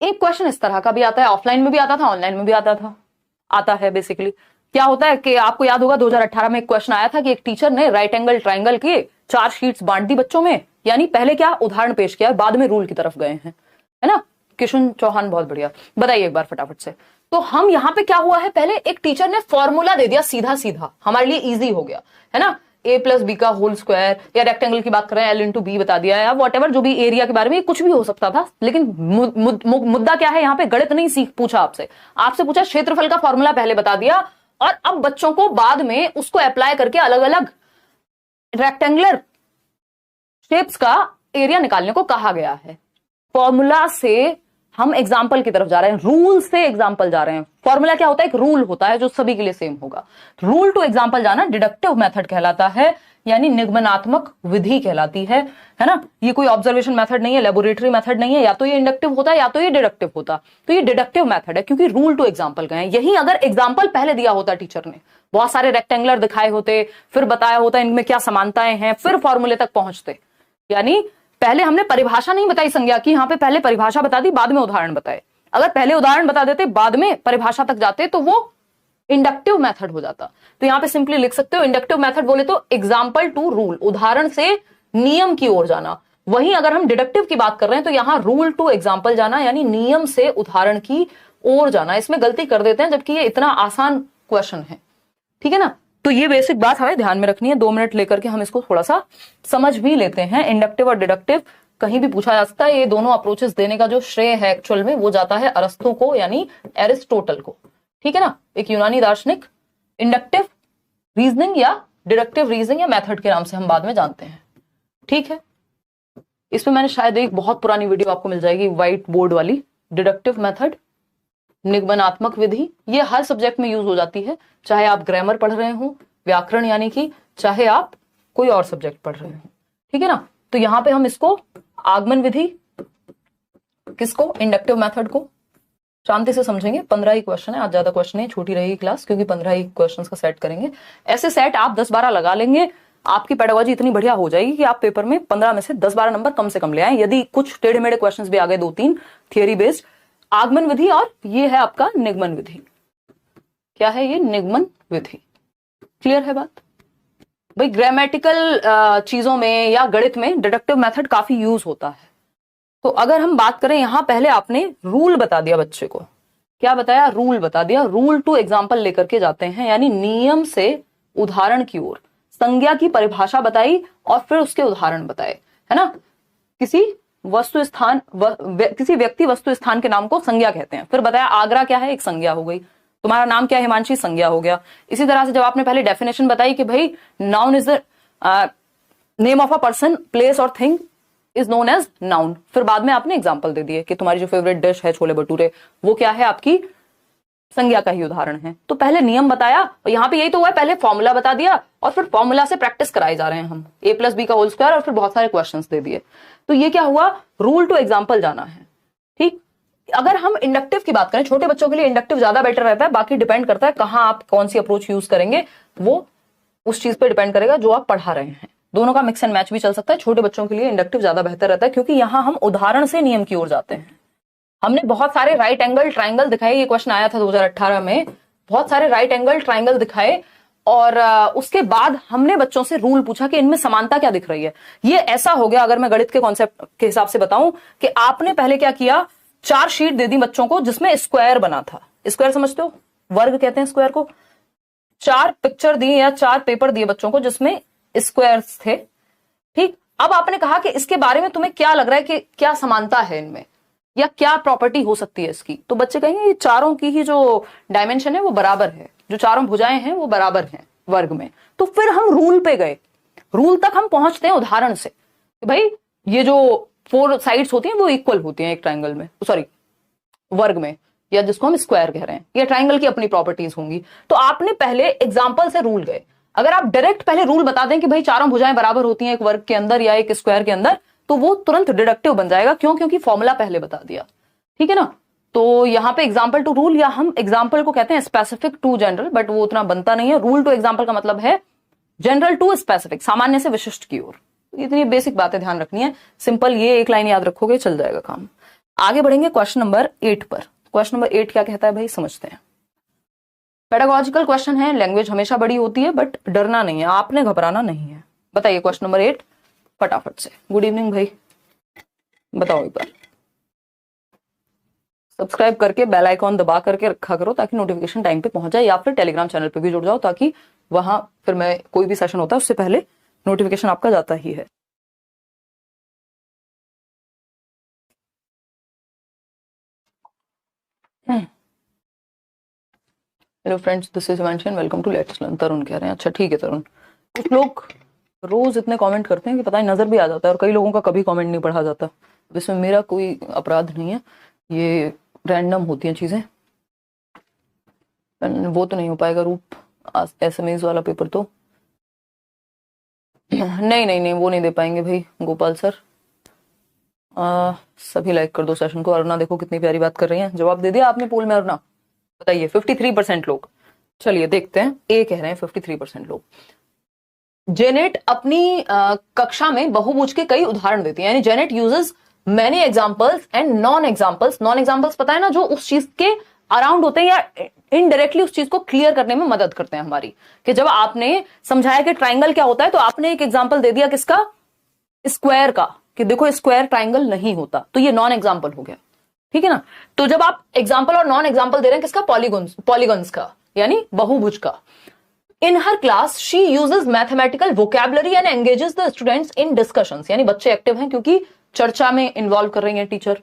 एक क्वेश्चन इस तरह का भी आता है, ऑफलाइन में भी आता था, ऑनलाइन में भी आता है। बेसिकली क्या होता है कि आपको याद होगा 2018 में एक क्वेश्चन आया था कि एक टीचर ने राइट एंगल ट्राइंगल के 4 शीट्स बांट दी बच्चों में, यानी पहले क्या उदाहरण पेश किया, बाद में रूल की तरफ गए हैं, है ना। किशन चौहान बहुत बढ़िया, बताइए एक बार फटाफट से। तो हम यहाँ पे क्या हुआ है, पहले एक टीचर ने फॉर्मूला दे दिया सीधा सीधा, हमारे लिए इजी हो गया, है ना। a+b का होल स्क्वायर, या रेक्टेंगल की बात कर रहे हैं l×b बता दिया, या वॉटेवर जो भी एरिया के बारे में, कुछ भी हो सकता था। लेकिन मुद्दा क्या है यहाँ पे, गणित नहीं पूछा आपसे पूछा क्षेत्रफल का फॉर्मूला पहले बता दिया, और अब बच्चों को बाद में उसको अप्लाई करके अलग अलग रेक्टेंगुलर शेप्स का एरिया निकालने को कहा गया है। फॉर्मूला से हम एग्जाम्पल की तरफ जा रहे हैं, रूल से एग्जाम्पल जा रहे हैं। फॉर्मूला क्या होता है, एक रूल होता है जो सभी के लिए सेम होगा। रूल टू एग्जाम्पल जाना डिडक्टिव मेथड कहलाता है, यानी निगमनात्मक विधि कहलाती है ना। ये कोई ऑब्जर्वेशन मेथड नहीं है, लेबोरेटरी मेथड नहीं है, या तो ये इंडक्टिव होता है या तो ये डिडक्टिव होता। तो ये डिडक्टिव मेथड है क्योंकि रूल टू एग्जाम्पल गए हैं। यही अगर एग्जाम्पल पहले दिया होता टीचर ने, बहुत सारे रेक्टेंगुलर दिखाए होते, फिर बताया होता इनमें क्या समानताएं हैं, फिर फॉर्मूले तक पहुंचते। यानी पहले हमने परिभाषा नहीं बताई संज्ञा की, यहां पे पहले परिभाषा बता दी, बाद में उदाहरण बताए। अगर पहले उदाहरण बता देते बाद में परिभाषा तक जाते तो वो इंडक्टिव मेथड हो जाता। तो यहां पे सिंपली लिख सकते हो इंडक्टिव मेथड बोले तो एग्जाम्पल टू रूल, उदाहरण से नियम की ओर जाना। वहीं अगर हम डिडक्टिव की बात कर रहे हैं तो यहां रूल टू एग्जाम्पल जाना, यानी नियम से उदाहरण की ओर जाना। इसमें गलती कर देते हैं जबकि ये इतना आसान क्वेश्चन है, ठीक है ना। तो ये बेसिक बात हमें ध्यान में रखनी है। 2 मिनट लेकर के हम इसको थोड़ा सा समझ भी लेते हैं। इंडक्टिव और डिडक्टिव कहीं भी पूछा जा सकता है। ये दोनों अप्रोचेस देने का जो श्रेय है एक्चुअल में वो जाता है अरस्तु को, यानी एरिस्टोटल को, ठीक है ना, एक यूनानी दार्शनिक। इंडक्टिव रीजनिंग या डिडक्टिव रीजनिंग या मेथड के नाम से हम बाद में जानते हैं, ठीक है। इसमें मैंने शायद एक बहुत पुरानी वीडियो आपको मिल जाएगी व्हाइट बोर्ड वाली, डिडक्टिव मेथड, निगमनात्मक विधि। ये हर सब्जेक्ट में यूज हो जाती है, चाहे आप ग्रामर पढ़ रहे हो, व्याकरण यानी कि, चाहे आप कोई और सब्जेक्ट पढ़ रहे हो, ठीक है ना। तो यहां पे हम इसको आगमन विधि, किसको, इंडक्टिव मेथड को शांति से समझेंगे। 15 ही क्वेश्चन है आज, ज्यादा क्वेश्चन नहीं, छोटी रहेगी क्लास क्योंकि 15 ही क्वेश्चन का सेट करेंगे। ऐसे सेट आप 10-12 लगा लेंगे, आपकी पेडागोजी इतनी बढ़िया हो जाएगी कि आप पेपर में 15 में से 10-12 नंबर कम से कम ले आए। यदि कुछ टेढ़े मेढ़े क्वेश्चन भी आ गए 2-3 थियोरी बेस्ड, आगमन विधि और ये है आपका निगमन विधि। क्या है ये, निगमन विधि। क्लियर है बात भाई। ग्रामेटिकल चीजों में या गणित में डिडक्टिव मेथड काफी यूज होता है। तो अगर हम बात करें, यहां पहले आपने रूल बता दिया बच्चे को, क्या बताया, रूल बता दिया। रूल टू एग्जाम्पल लेकर के जाते हैं, यानी नियम से उदाहरण की ओर। संज्ञा की परिभाषा बताई और फिर उसके उदाहरण बताए, है ना। किसी वस्तु स्थान किसी व्यक्ति वस्तु स्थान के नाम को संज्ञा कहते हैं। फिर बताया आगरा क्या है, एक संज्ञा हो गई। तुम्हारा नाम क्या है, हिमांशी, संज्ञा हो गया। इसी तरह से जब आपने पहले डेफिनेशन बताई कि भाई noun is the name of a person, place और thing is known as noun, फिर बाद में आपने एग्जाम्पल दे दिए कि तुम्हारी जो फेवरेट डिश है छोले भटूरे, वो क्या है, आपकी संज्ञा का ही उदाहरण है। तो पहले नियम बताया, और यहाँ पे यही तो हुआ है, पहले फॉर्मूला बता दिया और फिर फॉर्मूला से प्रैक्टिस कराए जा रहे हैं हम, a+b का होल स्क्वायर, और फिर बहुत सारे क्वेश्चंस दे दिए। तो ये क्या हुआ, रूल टू एग्जाम्पल जाना है, ठीक। अगर हम इंडक्टिव की बात करें, छोटे बच्चों के लिए इंडक्टिव ज्यादा बेटर रहता है, बाकी डिपेंड करता है कहाँ आप कौन सी अप्रोच यूज करेंगे, वो उस चीज पे डिपेंड करेगा जो आप पढ़ा रहे हैं। दोनों का मिक्स एंड मैच भी चल सकता है। छोटे बच्चों के लिए इंडक्टिव ज्यादा बेहतर रहता है क्योंकि यहाँ हम उदाहरण से नियम की ओर जाते हैं। हमने बहुत सारे राइट एंगल ट्राइंगल दिखाए, ये क्वेश्चन आया था 2018 में, बहुत सारे राइट एंगल ट्राइंगल दिखाए और उसके बाद हमने बच्चों से रूल पूछा कि इनमें समानता क्या दिख रही है। ये ऐसा हो गया, अगर मैं गणित के कॉन्सेप्ट के हिसाब से बताऊं, कि आपने पहले क्या किया, 4 शीट दे दी बच्चों को जिसमें स्क्वायर बना था। स्क्वायर समझते हो, वर्ग कहते हैं स्क्वायर को। 4 पिक्चर दी या 4 पेपर दिए बच्चों को जिसमें स्क्वायर्स थे, ठीक। अब आपने कहा कि इसके बारे में तुम्हें क्या लग रहा है कि क्या समानता है इनमें, या क्या प्रॉपर्टी हो सकती है इसकी। तो बच्चे कहेंगे ये चारों की ही जो डायमेंशन है वो बराबर है, जो चारों भुजाएं हैं वो बराबर हैं वर्ग में। तो फिर हम रूल पे गए, रूल तक हम पहुंचते हैं उदाहरण से कि भाई ये जो 4 साइड्स होती हैं वो इक्वल होती हैं एक ट्राइंगल में, सॉरी वर्ग में, या जिसको हम स्क्वायर कह रहे हैं, या ट्राइंगल की अपनी प्रॉपर्टीज होंगी। तो आपने पहले एग्जाम्पल से रूल गए। अगर आप डायरेक्ट पहले रूल बता दें कि भाई चारों भुजाएं बराबर होती हैं एक वर्ग के अंदर या एक स्क्वायर के अंदर, तो वो तुरंत डिडक्टिव बन जाएगा। क्यों, क्योंकि फॉर्मूला पहले बता दिया, ठीक है ना। तो यहाँ पे एग्जाम्पल टू रूल, या हम एग्जाम्पल को कहते हैं स्पेसिफिक टू जनरल, बट वो उतना बनता नहीं है। रूल टू एग्जाम्पल का मतलब है जनरल टू स्पेसिफिक, सामान्य से विशिष्ट की ओर। इतनी बेसिक बातें ध्यान रखनी है, सिंपल ये एक लाइन याद रखोगे चल जाएगा काम। आगे बढ़ेंगे क्वेश्चन नंबर 8 पर। क्वेश्चन नंबर 8 क्या कहता है भाई, समझते हैं। पेडागोजिकल क्वेश्चन है, लैंग्वेज हमेशा बड़ी होती है बट डरना नहीं है, आपने घबराना नहीं है। बताइए क्वेश्चन नंबर 8 फटाफट से। गुड इवनिंग भाई, बताओ एक बार। सब्सक्राइब करके बेल आइकॉन दबा करके रखा करो ताकि नोटिफिकेशन टाइम पे पहुंच जाए, या फिर टेलीग्राम चैनल पे भी जुड़ जाओ ताकि वहां फिर मैं कोई भी सेशन होता है उससे पहले नोटिफिकेशन आपका जाता ही है। Hello friends, this is Himanshi and welcome to let's learn. Tarun कह रहे हैं, अच्छा ठीक है तरुण। कुछ लोग रोज इतने कमेंट करते हैं कि पता नहीं नजर भी आ जाता है, और कई लोगों का कभी कमेंट नहीं पढ़ा जाता। इसमें मेरा कोई अपराध नहीं है, ये रैंडम होती हैं चीजें, वो तो नहीं हो पाएगा रूप, एसएमएस वाला पेपर तो नहीं नहीं नहीं, वो नहीं दे पाएंगे भाई गोपाल सर। सभी लाइक कर दो सेशन को। अरुणा देखो कितनी प्यारी बात कर रही है, जवाब दे दिया आपने पोल में अरुणा, बताइए। 53% लोग। चलिए देखते हैं, ए कह रहे हैं 53% लोग। जेनेट अपनी कक्षा में बहुभुज के कई उदाहरण देती है, यानी Janet uses many examples and non examples. Non examples पता है ना, जो उस चीज के अराउंड होते हैं या इनडायरेक्टली उस चीज को क्लियर करने में मदद करते हैं हमारी। कि जब आपने समझाया कि ट्राइंगल क्या होता है तो आपने एक एग्जांपल दे दिया किसका, स्क्वायर का, कि देखो स्क्वायर ट्राइंगल नहीं होता, तो ये नॉन एग्जांपल हो गया, ठीक है ना। तो जब आप एग्जांपल और नॉन एग्जांपल दे रहे हैं किसका, पॉलीगन्स का, यानी बहुभुज का। In her class she uses mathematical vocabulary and engages the students in discussions, यानी बच्चे एक्टिव हैं क्योंकि चर्चा में इन्वॉल्व कर रही हैं teacher.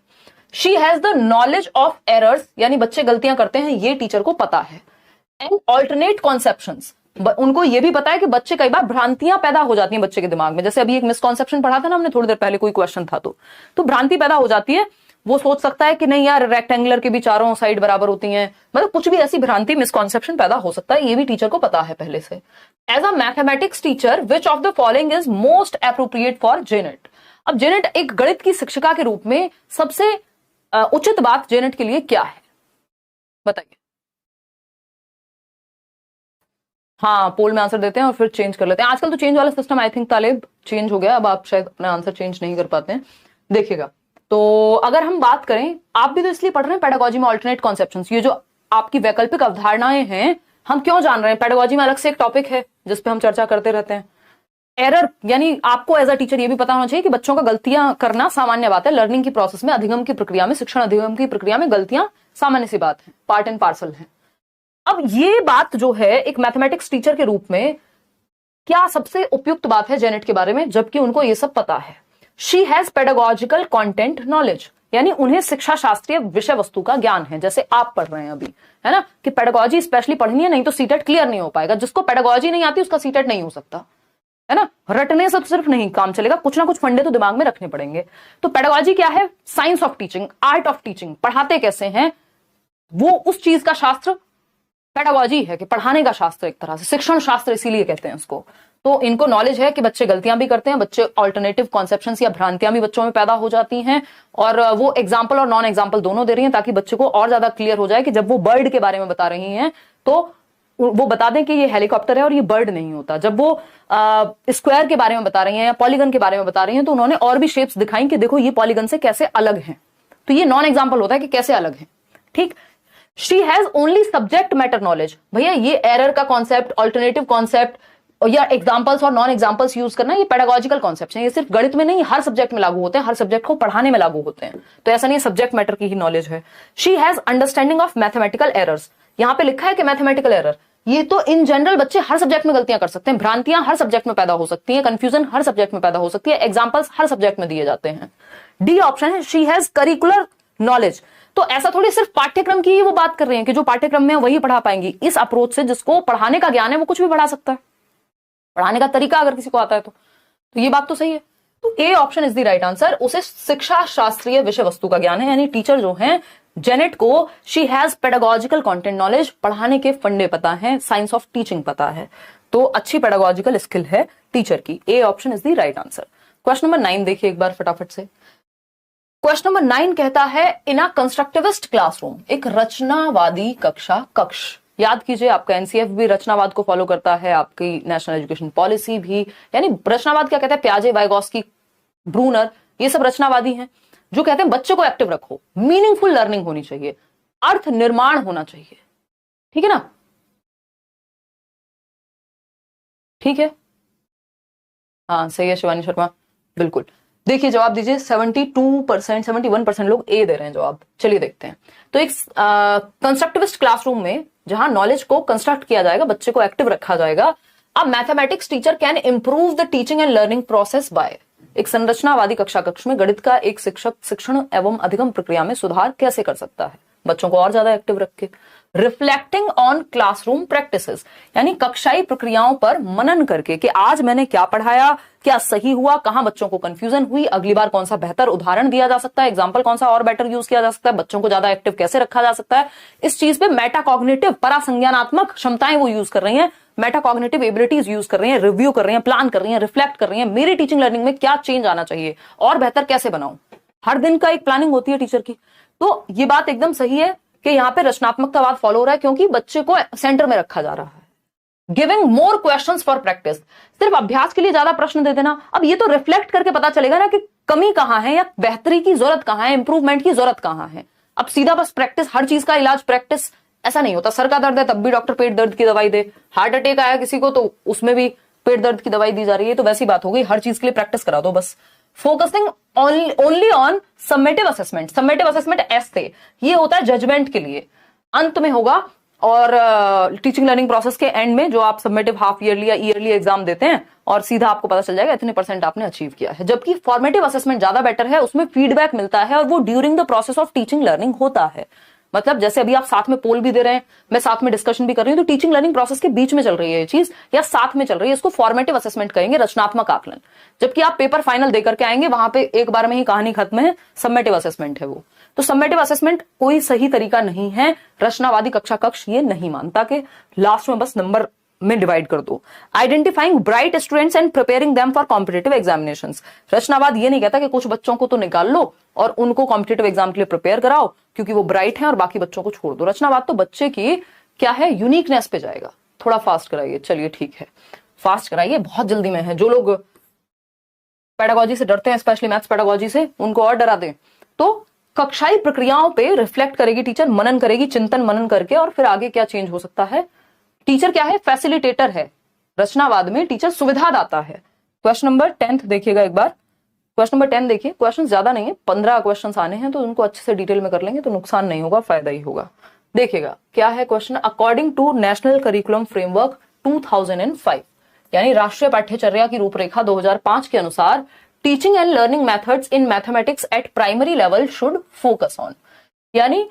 She has the knowledge of errors, यानी बच्चे गलतियां करते हैं ये टीचर को पता है। एंड ऑल्टरनेट कॉन्सेप्शंस, उनको ये भी पता है कि बच्चे कई बार भ्रांतियां पैदा हो जाती हैं बच्चे के दिमाग में। जैसे अभी एक मिसकॉन्सेप्शन पढ़ा था ना हमने थोड़ी देर पहले, कोई क्वेश्चन था तो भ्रांति पैदा हो जाती है। वो सोच सकता है कि नहीं यार रेक्टेंगुलर की भी चारों साइड बराबर होती हैं, मतलब कुछ भी ऐसी भ्रांति मिसकॉन्सेप्शन पैदा हो सकता है, ये भी टीचर को पता है पहले से। As a mathematics teacher which of the following is most appropriate for Janet. अब जेनेट एक गणित की शिक्षिका के रूप में सबसे उचित बात जेनेट के लिए क्या है, बताइए। हाँ पोल में आंसर देते हैं और फिर चेंज कर लेते हैं। आजकल तो चेंज वाला system I think Taleb change हो गया, अब आप शायद अपना आंसर चेंज नहीं कर पाते हैं। देखिएगा, तो अगर हम बात करें, आप भी तो इसलिए पढ़ रहे हैं पेडागोजी में अल्टरनेट कॉन्सेप्शंस, ये जो आपकी वैकल्पिक अवधारणाएं हैं हम क्यों जान रहे हैं। पेडागोजी में अलग से एक टॉपिक है जिसपे हम चर्चा करते रहते हैं। एरर, यानी आपको एज अ टीचर ये भी पता होना चाहिए कि बच्चों का गलतियां करना सामान्य बात है। लर्निंग की प्रोसेस में, अधिगम की प्रक्रिया में, शिक्षण अधिगम की प्रक्रिया में गलतियां सामान्य सी बात है, पार्ट एंड पार्सल है। अब ये बात जो है एक मैथमेटिक्स टीचर के रूप में क्या सबसे उपयुक्त बात है जेनेट के बारे में, जबकि उनको ये सब पता है। She has pedagogical content knowledge, यानी उन्हें शिक्षा शास्त्रीय विषय वस्तु का ज्ञान है, जैसे आप पढ़ रहे हैं अभी, है ना, कि पेडागोजी स्पेशली पढ़नी है, नहीं तो सीटेट क्लियर नहीं हो पाएगा। जिसको पेडागोजी नहीं आती उसका सीटेट नहीं हो सकता, है ना। रटने से तो सिर्फ नहीं काम चलेगा, कुछ ना कुछ फंडे तो दिमाग में रखने पड़ेंगे। तो पेडागोजी क्या है, science of teaching, art of teaching, पढ़ाते कैसे हैं, वो उस चीज का शास्त्र पेडागोजी है, कि पढ़ाने का शास्त्र, एक तरह से शिक्षण शास्त्र इसीलिए कहते हैं उसको। तो इनको नॉलेज है कि बच्चे गलतियां भी करते हैं, बच्चे ऑल्टरनेटिव कॉन्सेप्शंस या भ्रांतियां भी बच्चों में पैदा हो जाती हैं, और वो एग्जाम्पल और नॉन एग्जाम्पल दोनों दे रही हैं ताकि बच्चे को और ज्यादा क्लियर हो जाए कि जब वो बर्ड के बारे में बता रही हैं तो वो बता दें कि ये हेलीकॉप्टर है और ये बर्ड नहीं होता। जब वो स्क्वायर के बारे में बता रही हैं या पॉलीगन के बारे में बता रही हैं तो उन्होंने और भी शेप्स दिखाई कि देखो ये पॉलीगन से कैसे अलग हैं। तो ये नॉन एग्जाम्पल होता है कि कैसे अलग है, ठीक। She has only subject matter knowledge, भैया ये एरर का कॉन्सेप्ट, ऑल्टरनेटिव कॉन्सेप्ट या एग्जांपल्स और नॉन एग्जांपल्स यूज करना, ये पेडागोजिकल कॉन्सेप्ट है। ये सिर्फ गणित में नहीं, हर सब्जेक्ट में लागू होते हैं, हर सब्जेक्ट को पढ़ाने में लागू होते हैं। तो ऐसा नहीं, सब्जेक्ट मैटर की ही नॉलेज है। She has understanding of mathematical errors, यहां पे लिखा है कि मैथमेटिकल एरर, ये तो इन जनरल बच्चे हर सब्जेक्ट में गलतियां कर सकते हैं, भ्रांतियां हर सब्जेक्ट में पैदा हो सकती हैं, कंफ्यूजन हर सब्जेक्ट में पैदा हो सकती है, एग्जांपल्स हर सब्जेक्ट में दिए जाते हैं। डी ऑप्शन है, शी हैज करिकुलर नॉलेज। तो ऐसा थोड़ी सिर्फ पाठ्यक्रम की ही वो बात कर रहे हैं कि जो पाठ्यक्रम में वही पढ़ा पाएंगी। इस अप्रोच से जिसको पढ़ाने का ज्ञान है वो कुछ भी पढ़ा सकता है, पढ़ाने का तरीका अगर किसी को आता है तो ये बात तो सही है। तो A option is the right answer, उसे शिक्षा शास्त्रीय विषय वस्तु का ज्ञान है, यानी टीचर जो है जेनेट को she has pedagogical content knowledge, पढ़ाने के फंडे पता है, साइंस ऑफ टीचिंग पता है, तो अच्छी पेडागोजिकल स्किल है टीचर की। A option is the right answer. Question number 9 देखिए एक बार फटाफट से। क्वेश्चन नंबर 9 कहता है, इन अ कंस्ट्रक्टिविस्ट क्लासरूम, एक रचनावादी कक्ष। याद कीजिए आपका एनसीएफ भी रचनावाद को फॉलो करता है, आपकी नेशनल एजुकेशन पॉलिसी भी, यानी रचनावाद क्या कहता है, प्याजे, वाइगॉस्की, ब्रूनर, ये सब रचनावादी हैं जो कहते हैं बच्चे को एक्टिव रखो, मीनिंगफुल लर्निंग होनी चाहिए, अर्थ निर्माण होना चाहिए, ठीक है ना, ठीक है। हाँ सही है शिवानी शर्मा, बिल्कुल। देखिए जवाब दीजिए, 72%, 71% लोग ए दे रहे हैं जवाब। चलिए देखते हैं। तो एक कंस्ट्रक्टिविस्ट क्लासरूम में जहां नॉलेज को कंस्ट्रक्ट किया जाएगा, बच्चे को एक्टिव रखा जाएगा, अब mathematics teacher can improve the teaching and learning process by, एक संरचनावादी कक्ष में गणित का एक शिक्षक शिक्षण एवं अधिगम प्रक्रिया में सुधार कैसे कर सकता है, बच्चों को और ज्यादा एक्टिव रख के। रिफ्लेक्टिंग ऑन क्लासरूम प्रैक्टिसेस, यानी कक्षाई प्रक्रियाओं पर मनन करके कि आज मैंने क्या पढ़ाया, क्या सही हुआ, कहां बच्चों को कंफ्यूजन हुई, अगली बार कौन सा बेहतर उदाहरण दिया जा सकता है, एग्जाम्पल कौन सा और बेटर यूज किया जा सकता है, बच्चों को ज्यादा एक्टिव कैसे रखा जा सकता है, इस चीज पे मेटाकॉग्निटिव परासंज्ञानात्मक क्षमताएं वो यूज कर रही हैं, मेटाकॉग्निटिव एबिलिटीज यूज कर रही हैं, रिव्यू कर रही हैं, प्लान कर रही हैं, रिफ्लेक्ट कर रही हैं, मेरी टीचिंग लर्निंग में क्या चेंज आना चाहिए और बेहतर कैसे बनाऊं। हर दिन का एक प्लानिंग होती है टीचर की। तो ये बात एकदम सही है कि यहाँ पे रचनात्मकतावाद फॉलो हो रहा है, क्योंकि बच्चे को सेंटर में रखा जा रहा है। Giving more questions for practice, सिर्फ अभ्यास के लिए ज्यादा प्रश्न दे देना, अब ये तो रिफ्लेक्ट करके पता चलेगा ना कि कमी कहां है या बेहतरी की जरूरत कहां है, इंप्रूवमेंट की जरूरत कहां है। अब सीधा बस प्रैक्टिस, हर चीज का इलाज प्रैक्टिस, ऐसा नहीं होता। सर का दर्द है तब भी डॉक्टर पेट दर्द की दवाई दे, हार्ट अटैक आया किसी को तो उसमें भी पेट दर्द की दवाई दी जा रही है, तो वैसी बात हो गई, हर चीज के लिए प्रैक्टिस करा दो बस। Focusing only on summative assessment, summative assessment essay, ये होता है जजमेंट के लिए, अंत में होगा, और टीचिंग लर्निंग प्रोसेस के एंड में जो आप सबमिटिव हाफ ईयरली या ईयरली एग्जाम देते हैं और सीधा आपको पता चल जाएगा इतने % आपने अचीव किया है। जबकि फॉर्मेटिव असेसमेंट ज्यादा बेटर है, उसमें फीडबैक मिलता है और वो during the process of teaching learning होता है। मतलब जैसे अभी आप साथ में पोल भी दे रहे हैं, मैं साथ में डिस्कशन भी कर रही हूं, तो टीचिंग लर्निंग प्रोसेस के बीच में चल रही है ये चीज या साथ में चल रही है, इसको फॉर्मेटिव असेसमेंट कहेंगे, रचनात्मक आकलन। जबकि आप पेपर फाइनल देकर के आएंगे, वहां पे एक बार में ही कहानी खत्म है, सबमेटिव असेसमेंट है वो। तो सबमेटिव असेसमेंट कोई सही तरीका नहीं है, रचनावादी कक्षा कक्ष ये नहीं मानता कि लास्ट में बस नंबर में डिवाइड कर दो। Identifying bright students and preparing them for competitive examinations, रचनावाद ये नहीं कहता कि कुछ बच्चों को तो निकाल लो और उनको कॉम्पिटिटिव एग्जाम के लिए प्रिपेयर कराओ क्योंकि वो ब्राइट हैं और बाकी बच्चों को छोड़ दो। रचनावाद तो बच्चे की क्या है, यूनिकनेस पे जाएगा। थोड़ा फास्ट कराइए, चलिए ठीक है फास्ट कराइए, बहुत जल्दी में है। जो लोग पेडागोजी से डरते हैं, स्पेशली मैथ्स पेडागोजी से, उनको और डरा दें। तो कक्षाई प्रक्रियाओं पे रिफ्लेक्ट करेगी टीचर, मनन करेगी, चिंतन मनन करके, और फिर आगे क्या चेंज हो सकता है। टीचर क्या है, फैसिलिटेटर है। रचनावाद में टीचर सुविधादाता है। क्वेश्चन नंबर 10 देखिएगा एक बार। क्वेश्चन नंबर 10 देखिए, क्वेश्चन ज्यादा नहीं है, 15 क्वेश्चन आने हैं, तो उनको अच्छे से डिटेल में कर लेंगे तो नुकसान नहीं होगा, फायदा ही होगा। देखिएगा क्या है question. According to national curriculum framework 2005, यानी राष्ट्रीय पाठ्यचर्या की रूपरेखा 2005 के अनुसार, teaching and learning methods in mathematics at primary level should focus on, यानी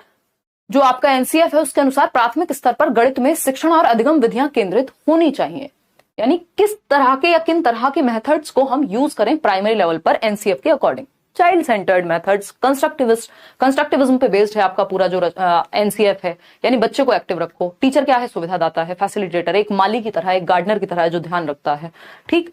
जो आपका एनसीएफ है उसके अनुसार प्राथमिक स्तर पर गणित में शिक्षण और अधिगम विधियां केंद्रित होनी चाहिए। यानी किस तरह के या किन तरह के मेथड्स को हम यूज करें प्राइमरी लेवल पर एनसीएफ के according. Child centred methods, constructivism पे बेस्ड है आपका पूरा जो एनसीएफ है, यानी बच्चे को एक्टिव रखो। टीचर क्या है, सुविधादाता है, फैसिलिटेटर, एक माली की तरह, एक गार्डनर की तरह है जो ध्यान रखता है, ठीक,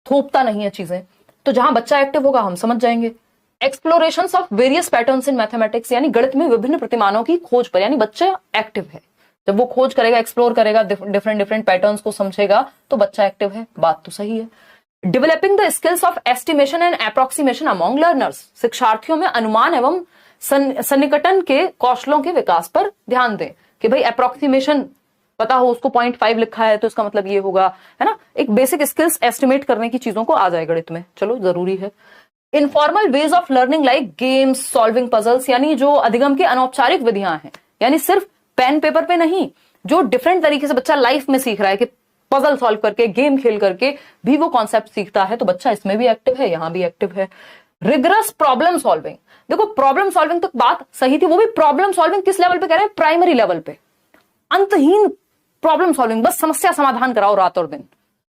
थोपता नहीं है चीजें। तो जहां बच्चा एक्टिव होगा हम समझ जाएंगे। Explorations of various patterns in mathematics, यानी गणित में विभिन्न प्रतिमानों की खोज पर, यानी बच्चा एक्टिव है। जब वो खोज करेगा, एक्सप्लोर करेगा, डिफरेंट पैटर्न्स को समझेगा, तो बच्चा एक्टिव है, बात तो सही है। Developing the skills of estimation and approximation among learners, शिक्षार्थियों में अनुमान एवं सन्निकटन के कौशलों के विकास पर ध्यान दें कि भाई अप्रोक्सीमेशन पता हो, उसको 0.5 लिखा है तो इसका मतलब ये होगा, है ना। एक बेसिक स्किल्स एस्टिमेट करने की चीजों को आ जाए गणित में, चलो जरूरी है। Informal ways of learning like games, solving puzzles, यानी जो अधिगम की अनौपचारिक विधियां हैं, यानी सिर्फ पेन पेपर पे नहीं, जो डिफरेंट तरीके से बच्चा लाइफ में सीख रहा है कि पजल सॉल्व करके, गेम खेल करके भी वो कॉन्सेप्ट सीखता है, तो बच्चा इसमें भी एक्टिव है, यहां भी एक्टिव है। रिगरस प्रॉब्लम सॉल्विंग, देखो प्रॉब्लम सॉल्विंग तक बात सही थी, वो भी प्रॉब्लम सॉल्विंग किस लेवल पे कह रहे हैं, प्राइमरी लेवल पे। अंतहीन प्रॉब्लम सॉल्विंग, बस समस्या समाधान कराओ रात और दिन,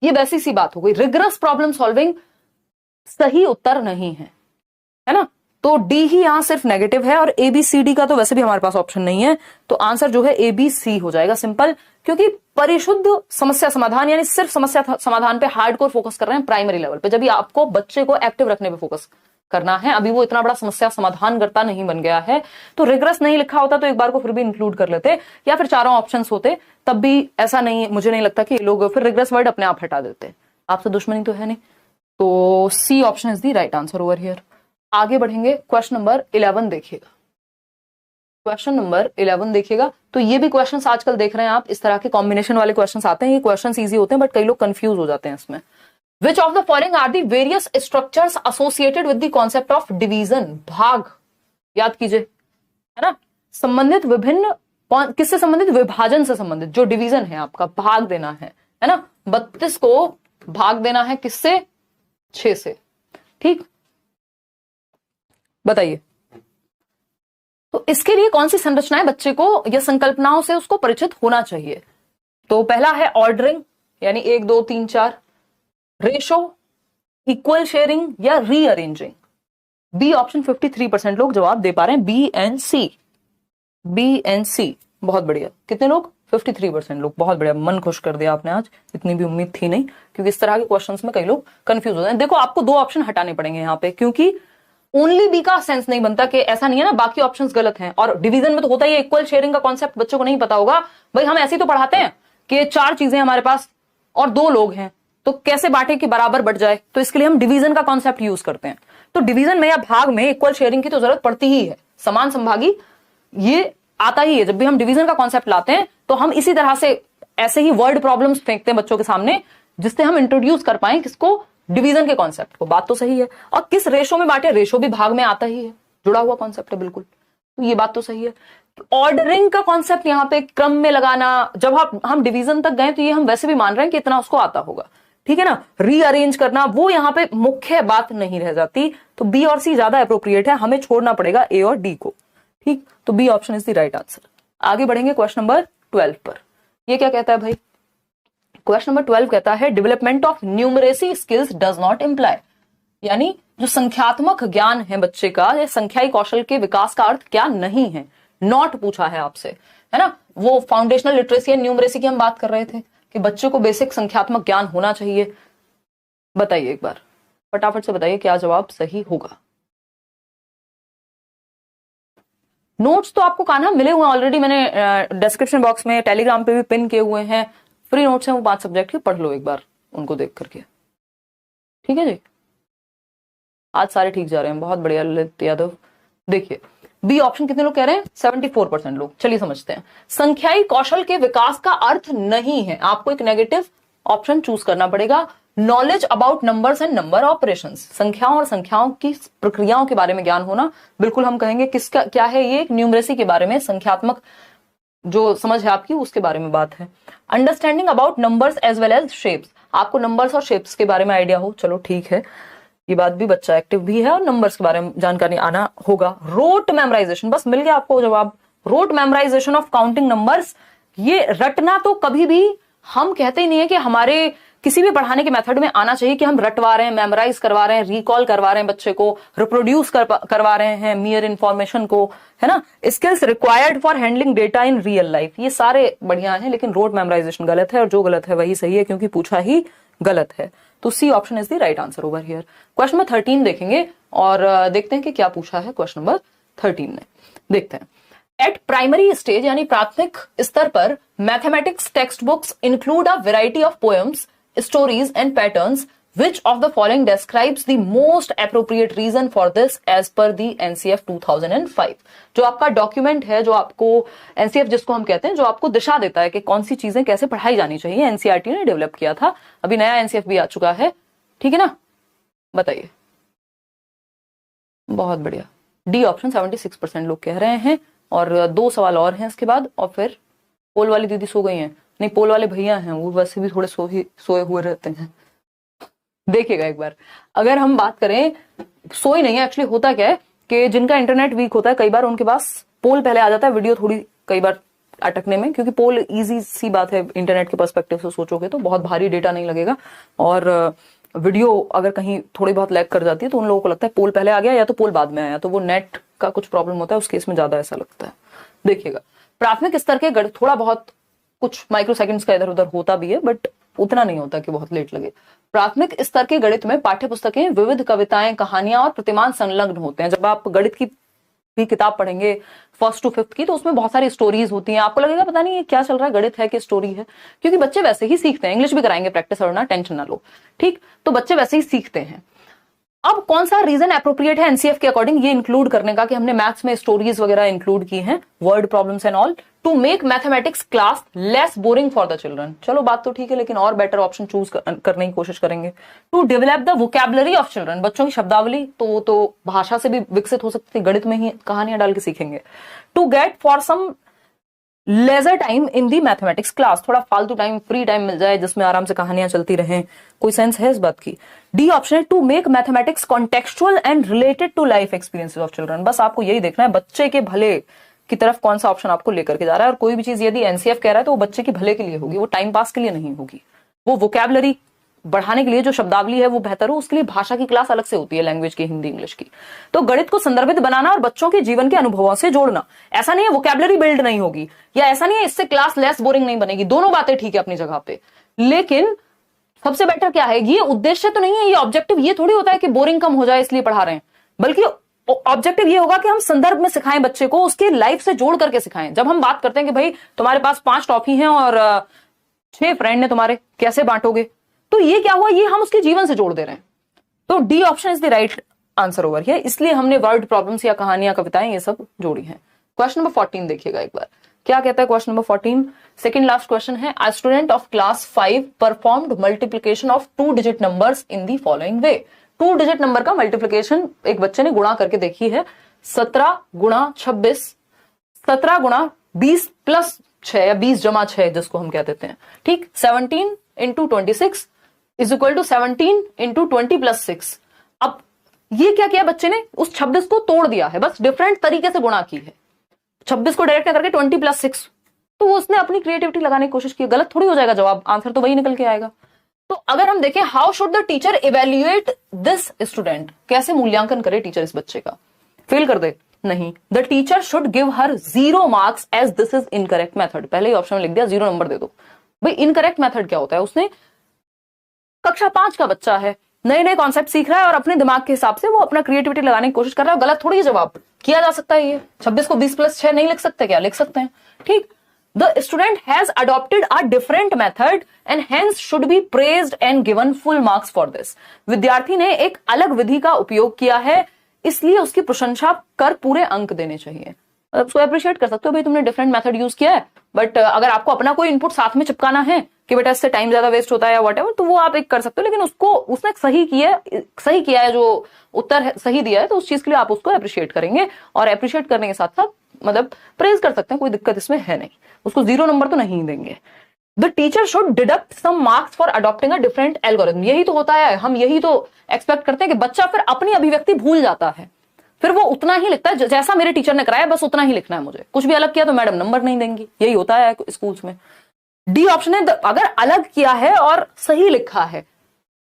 ये वैसी सी बात हो गई। रिगरस प्रॉब्लम सॉल्विंग सही उत्तर नहीं है ना। तो डी ही यहां सिर्फ नेगेटिव है, और एबीसीडी का तो वैसे भी हमारे पास ऑप्शन नहीं है, तो आंसर जो है एबीसी हो जाएगा, सिंपल। क्योंकि परिशुद्ध समस्या समाधान, यानी सिर्फ समस्या समाधान पे हार्डकोर फोकस कर रहे हैं प्राइमरी लेवल पे, जब भी आपको बच्चे को एक्टिव रखने पे फोकस करना है। अभी वो इतना बड़ा समस्या समाधान करता नहीं बन गया है, तो रिग्रेस नहीं लिखा होता तो एक बार को फिर भी इंक्लूड कर लेते, या फिर चारों ऑप्शंस होते, तब भी ऐसा नहीं, मुझे नहीं लगता कि लोग फिर रिग्रेस वर्ड अपने आप हटा देते। आपसे दुश्मनी तो है नहीं, तो C option is the right answer over here. आगे बढ़ेंगे, क्वेश्चन नंबर 11 देखिएगा। क्वेश्चन नंबर 11 देखिएगा, तो ये भी क्वेश्चंस आजकल देख रहे हैं आप, इस तरह के कॉम्बिनेशन वाले क्वेश्चंस आते हैं। ये क्वेश्चंस इजी होते हैं बट कई लोग कंफ्यूज हो जाते हैं इसमें। Which of the following are the various structures associated with the concept of division? भाग याद कीजिए, है ना। संबंधित विभिन्न, किससे संबंधित, विभाजन से संबंधित। जो डिवीजन है आपका, भाग देना है ना। 32 को भाग देना है किससे, 6 से, ठीक। बताइए तो इसके लिए कौन सी संरचनाएं बच्चे को या संकल्पनाओं से उसको परिचित होना चाहिए? तो पहला है ऑर्डरिंग, यानी 1 2 3 4, रेशो, इक्वल शेयरिंग या रीअरेंजिंग। बी ऑप्शन 53% लोग जवाब दे पा रहे हैं, B and C. B and C, बहुत बढ़िया। कितने लोग? 53% लोग, बहुत बढ़िया, मन खुश कर दिया आपने आज, इतनी भी उम्मीद थी नहीं, क्योंकि इस तरह के क्वेश्चंस में कई लोग कंफ्यूज हो जाते हैं। देखो आपको 2 ऑप्शन हटाने पड़ेंगे यहाँ पे, क्योंकि ओनली बी का सेंस नहीं बनता कि ऐसा नहीं है ना बाकी ऑप्शंस गलत हैं। और डिवीजन में तो होता ही है, इक्वल शेयरिंग का कॉन्सेप्ट बच्चों को नहीं पता होगा। भाई हम ऐसे ही तो पढ़ाते हैं कि 4 चीजें हमारे पास और 2 लोग हैं, तो कैसे बांटे कि बराबर बढ़ जाए, तो इसके लिए हम डिवीजन का कॉन्सेप्ट यूज करते हैं। तो डिवीजन में या भाग में इक्वल शेयरिंग की तो जरूरत पड़ती ही है, समान संभागी ये आता ही है। जब भी हम डिवीजन का कॉन्सेप्ट लाते हैं तो हम इसी तरह से ऐसे ही वर्ड प्रॉब्लम्स फेंकते हैं बच्चों के सामने, जिससे हम इंट्रोड्यूस कर पाए किसको? डिवीजन के कॉन्सेप्ट को। बात तो सही है। और किस रेशो में बांटे? रेशो भी भाग में आता ही है, जुड़ा हुआ कॉन्सेप्ट है बिल्कुल, तो ये बात तो सही है। ऑर्डरिंग का कॉन्सेप्ट यहाँ पे क्रम में लगाना, जब हम डिवीजन तक गए तो ये हम वैसे भी मान रहे हैं कि इतना उसको आता होगा, ठीक है ना। रीअरेंज करना वो यहाँ पे मुख्य बात नहीं रह जाती, तो बी और सी ज्यादा अप्रोप्रिएट है, हमें छोड़ना पड़ेगा ए और डी को, ठीक। तो B option is the right answer. आगे बढ़ेंगे क्वेश्चन नंबर 12 पर। ये क्या कहता है भाई? क्वेश्चन नंबर 12 कहता है development of numeracy skills does not imply, यानी जो संख्यात्मक ज्ञान है बच्चे का, या संख्याई कौशल के विकास का अर्थ क्या नहीं है। नॉट पूछा है आपसे, है ना। वो फाउंडेशनल लिटरेसी एंड न्यूमरेसी की हम बात कर रहे थे कि बच्चे को बेसिक संख्यात्मक ज्ञान होना चाहिए। बताइए एक बार फटाफट से बताइए क्या जवाब सही होगा। नोट्स तो आपको कान्हा मिले हुए हैं ऑलरेडी, मैंने डिस्क्रिप्शन बॉक्स में टेलीग्राम पे भी पिन किए हुए हैं। फ्री नोट्स हैं वो 5 सब्जेक्ट के, पढ़ लो एक बार उनको देख करके, ठीक है जी। आज सारे ठीक जा रहे हैं, बहुत बढ़िया ललित यादव। देखिए बी ऑप्शन कितने लोग कह रहे हैं? 74% लोग। चलिए समझते हैं। संख्याई कौशल के विकास का अर्थ नहीं है, आपको एक नेगेटिव ऑप्शन चूज करना पड़ेगा। Knowledge about numbers and number operations, संख्याओं और संख्याओं की प्रक्रियाओं के बारे में ज्ञान होना, बिल्कुल हम कहेंगे किसका क्या है ये? एक न्यूमरेसी के बारे में, संख्यात्मक जो समझ है आपकी उसके बारे में बात है। Understanding about numbers as well as shapes, आपको नंबर्स और शेप्स के बारे में आइडिया हो, चलो ठीक है, ये बात भी, बच्चा एक्टिव भी है और नंबर्स के बारे में जानकारी आना होगा। रोट मेमोराइजेशन, बस मिल गया आपको जवाब। Rote memorization of counting numbers, ये रटना तो कभी भी हम कहते ही नहीं है कि हमारे किसी भी पढ़ाने के मेथड में आना चाहिए कि हम रटवा रहे हैं, मेमोराइज करवा रहे हैं, रिकॉल करवा रहे हैं बच्चे को, रिप्रोड्यूस करवा रहे हैं मियर इंफॉर्मेशन को, है ना। Skills required for handling data in real life, ये सारे बढ़िया हैं, लेकिन रोट मेमोराइजेशन गलत है, और जो गलत है वही सही है क्योंकि पूछा ही गलत है। तो C option is the right answer over here. Question number 13 देखेंगे और देखते हैं कि क्या पूछा है क्वेश्चन नंबर 13 ने। देखते हैं। एट प्राइमरी स्टेज यानी प्राथमिक स्तर पर mathematics text books include a variety of poems, stories and patterns, which of the following describes the most appropriate reason for this as per the NCF 2005। जो आपका document है, जो आपको NCF जिसको हम कहते हैं, जो आपको दिशा देता है कि कौन सी चीजें कैसे पढ़ाई जानी चाहिए, NCERT ने डेवलप किया था। अभी नया NCF भी आ चुका है, ठीक है ना। बताइए। बहुत बढ़िया, डी ऑप्शन 76% लोग कह रहे हैं। और 2 सवाल और हैं इसके बाद, और फिर पोल वाली दीदी सो गई हैं, नहीं पोल वाले भैया हैं, वो वैसे भी थोड़े सोए हुए रहते हैं। देखिएगा एक बार, अगर हम बात करें, सोई नहीं है एक्चुअली, होता क्या है कि जिनका इंटरनेट वीक होता है कई बार उनके पास पोल पहले आ जाता है, वीडियो थोड़ी कई बार अटकने में, क्योंकि पोल इजी सी बात है इंटरनेट के पर्सपेक्टिव से सोचोगे तो, बहुत भारी डेटा नहीं लगेगा, और वीडियो अगर कहीं थोड़ी बहुत लैग कर जाती है तो उन लोगों को लगता है पोल पहले आ गया या तो पोल बाद में आया, तो वो नेट का कुछ प्रॉब्लम होता है, उस केस में ज्यादा ऐसा लगता है। देखिएगा, प्राथमिक स्तर के गणित थोड़ा बहुत कुछ माइक्रो सेकंड्स का इधर उधर होता भी है, बट उतना नहीं होता कि बहुत लेट लगे। प्राथमिक स्तर के गणित में पाठ्य पुस्तकें, विविध कविताएं, कहानियां और प्रतिमान संलग्न होते हैं। जब आप गणित की भी किताब पढ़ेंगे 1st to 5th की, तो उसमें बहुत सारी स्टोरीज होती हैं। आपको लगेगा पता नहीं ये क्या चल रहा है, गणित है कि स्टोरी है, क्योंकि बच्चे वैसे ही सीखते हैं। इंग्लिश भी कराएंगे प्रैक्टिस, और ना टेंशन ना लो, ठीक। तो बच्चे वैसे ही सीखते हैं। अब कौन सा रीजन एप्रोप्रिएट है एनसीएफ के अकॉर्डिंग ये इंक्लूड करने का, कि हमने मैथ्स में स्टोरीज वगैरह इंक्लूड की हैं, word problems and all, to make mathematics class less boring for the children. चलो बात तो ठीक है, लेकिन और बेटर ऑप्शन चूज करने की कोशिश करेंगे। To develop the vocabulary of children, बच्चों की शब्दावली तो भाषा से भी विकसित हो सकती है, गणित में ही कहानियां डाल के सीखेंगे। To get for some leisure time in the mathematics class, थोड़ा फालतू टाइम, फ्री टाइम मिल जाए जिसमें आराम से कहानियां चलती रहें, कोई सेंस है इस बात की। डी ऑप्शन है to make mathematics contextual and related to life experiences of children. बस आपको यही देखना है बच्चे के भले की तरफ कौन सा ऑप्शन आपको लेकर के जा रहा है, और कोई भी चीज यदि एनसीएफ कह रहा है तो वो बच्चे के भले के लिए होगी, वो टाइम पास के लिए नहीं होगी। वो वोकैबुलरी बढ़ाने के लिए जो शब्दावली है वो बेहतर हो, उसके लिए भाषा की क्लास अलग से होती है, लैंग्वेज की, हिंदी इंग्लिश की। तो गणित को संदर्भित बनाना और बच्चों के जीवन के अनुभवों से जोड़ना, ऐसा नहीं है वोकैबुलरी बिल्ड नहीं होगी, या ऐसा नहीं है इससे क्लास लेस बोरिंग नहीं बनेगी, दोनों बातें ठीक है अपनी जगह पे, लेकिन सबसे बेटर क्या है, ये उद्देश्य तो नहीं है, ये ऑब्जेक्टिव ये थोड़ी होता है कि बोरिंग कम हो जाए इसलिए पढ़ा रहे हैं, बल्कि ऑब्जेक्टिव ये होगा कि हम संदर्भ में सिखाएं बच्चे को, उसके लाइफ से जोड़ करके सिखाएं। जब हम बात करते हैं कि भाई तुम्हारे पास 5 टॉफी हैं और 6 फ्रेंड ने तुम्हारे, कैसे बांटोगे, तो ये क्या हुआ, ये हम उसके जीवन से जोड़ दे रहे हैं। तो D option is the right answer over here, इसलिए हमने वर्ड प्रॉब्लम्स या कहानियां, कविताएं ये सब जोड़ी हैं। क्वेश्चन नंबर 14 देखिएगा एक बार, क्या कहता है question number 14, second last question है। A student of class 5 performed multiplication of 2 digit numbers in the following way. 2 digit number का मल्टीप्लिकेशन एक बच्चे ने गुणा करके देखी है, 17 गुणा 26, 17 गुणा 20 प्लस 6 या 20 जमा 6 जिसको हम कह देते हैं, ठीक, 17 into 26 is equal to 17 into 20 plus 6। अब ये क्या किया बच्चे ने, उस 26 को तोड़ दिया है, बस डिफरेंट तरीके से गुणा की है, 26 को डायरेक्ट करके 20 प्लस 6, तो वो उसने अपनी क्रिएटिविटी लगाने की कोशिश की, गलत थोड़ी हो जाएगा जवाब, आंसर तो वही निकल के आएगा। तो अगर हम देखें how should the teacher evaluate this student, कैसे मूल्यांकन करे टीचर इस बच्चे का, फेल कर दे, नहीं, the teacher should give her 0 marks as this is incorrect method. पहले ही ऑप्शन में लिख दिया 0 नंबर दे दो। भाई इनकरेक्ट मेथड क्या होता है, उसने कक्षा 5 का बच्चा है, नए नए कॉन्सेप्ट सीख रहा है और अपने दिमाग के हिसाब से वो अपना क्रिएटिविटी लगाने की कोशिश कर रहा है, गलत थोड़ी जवाब किया जा सकता है। ये 26 को 20 प्लस 6 नहीं लिख सकते क्या, लिख सकते हैं, ठीक। The student has adopted a different method and hence should be praised and given full marks for this. विद्यार्थी ने एक अलग विधि का उपयोग किया है, इसलिए उसकी प्रशंसा कर पूरे अंक देने चाहिए। उसको अप्रिशिएट कर सकते हो, भाई तुमने डिफरेंट मेथड यूज किया है, बट अगर आपको अपना कोई इनपुट साथ में चिपकाना है कि बेटा इससे टाइम ज्यादा वेस्ट होता है या व्हाटएवर, तो वो आप एक कर सकते हो, लेकिन उसको उसने सही किया है, जो उत्तर है, सही दिया है, तो उस चीज के लिए आप उसको अप्रिशिएट करेंगे, और अप्रिशिएट करने के साथ साथ मतलब प्रेज कर सकते हैं, कोई दिक्कत इसमें है नहीं, उसको 0 नंबर तो नहीं देंगे। The teacher should deduct some marks for adopting a different algorithm. यही तो होता है, हम यही तो एक्सपेक्ट करते हैं कि बच्चा फिर अपनी अभिव्यक्ति भूल जाता है, फिर वो उतना ही लिखता है जैसा मेरे टीचर ने कराया, बस उतना ही लिखना है मुझे, कुछ भी अलग किया तो मैडम नंबर नहीं देंगी, यही होता है स्कूल्स में। डी ऑप्शन है, अगर अलग किया है और सही लिखा है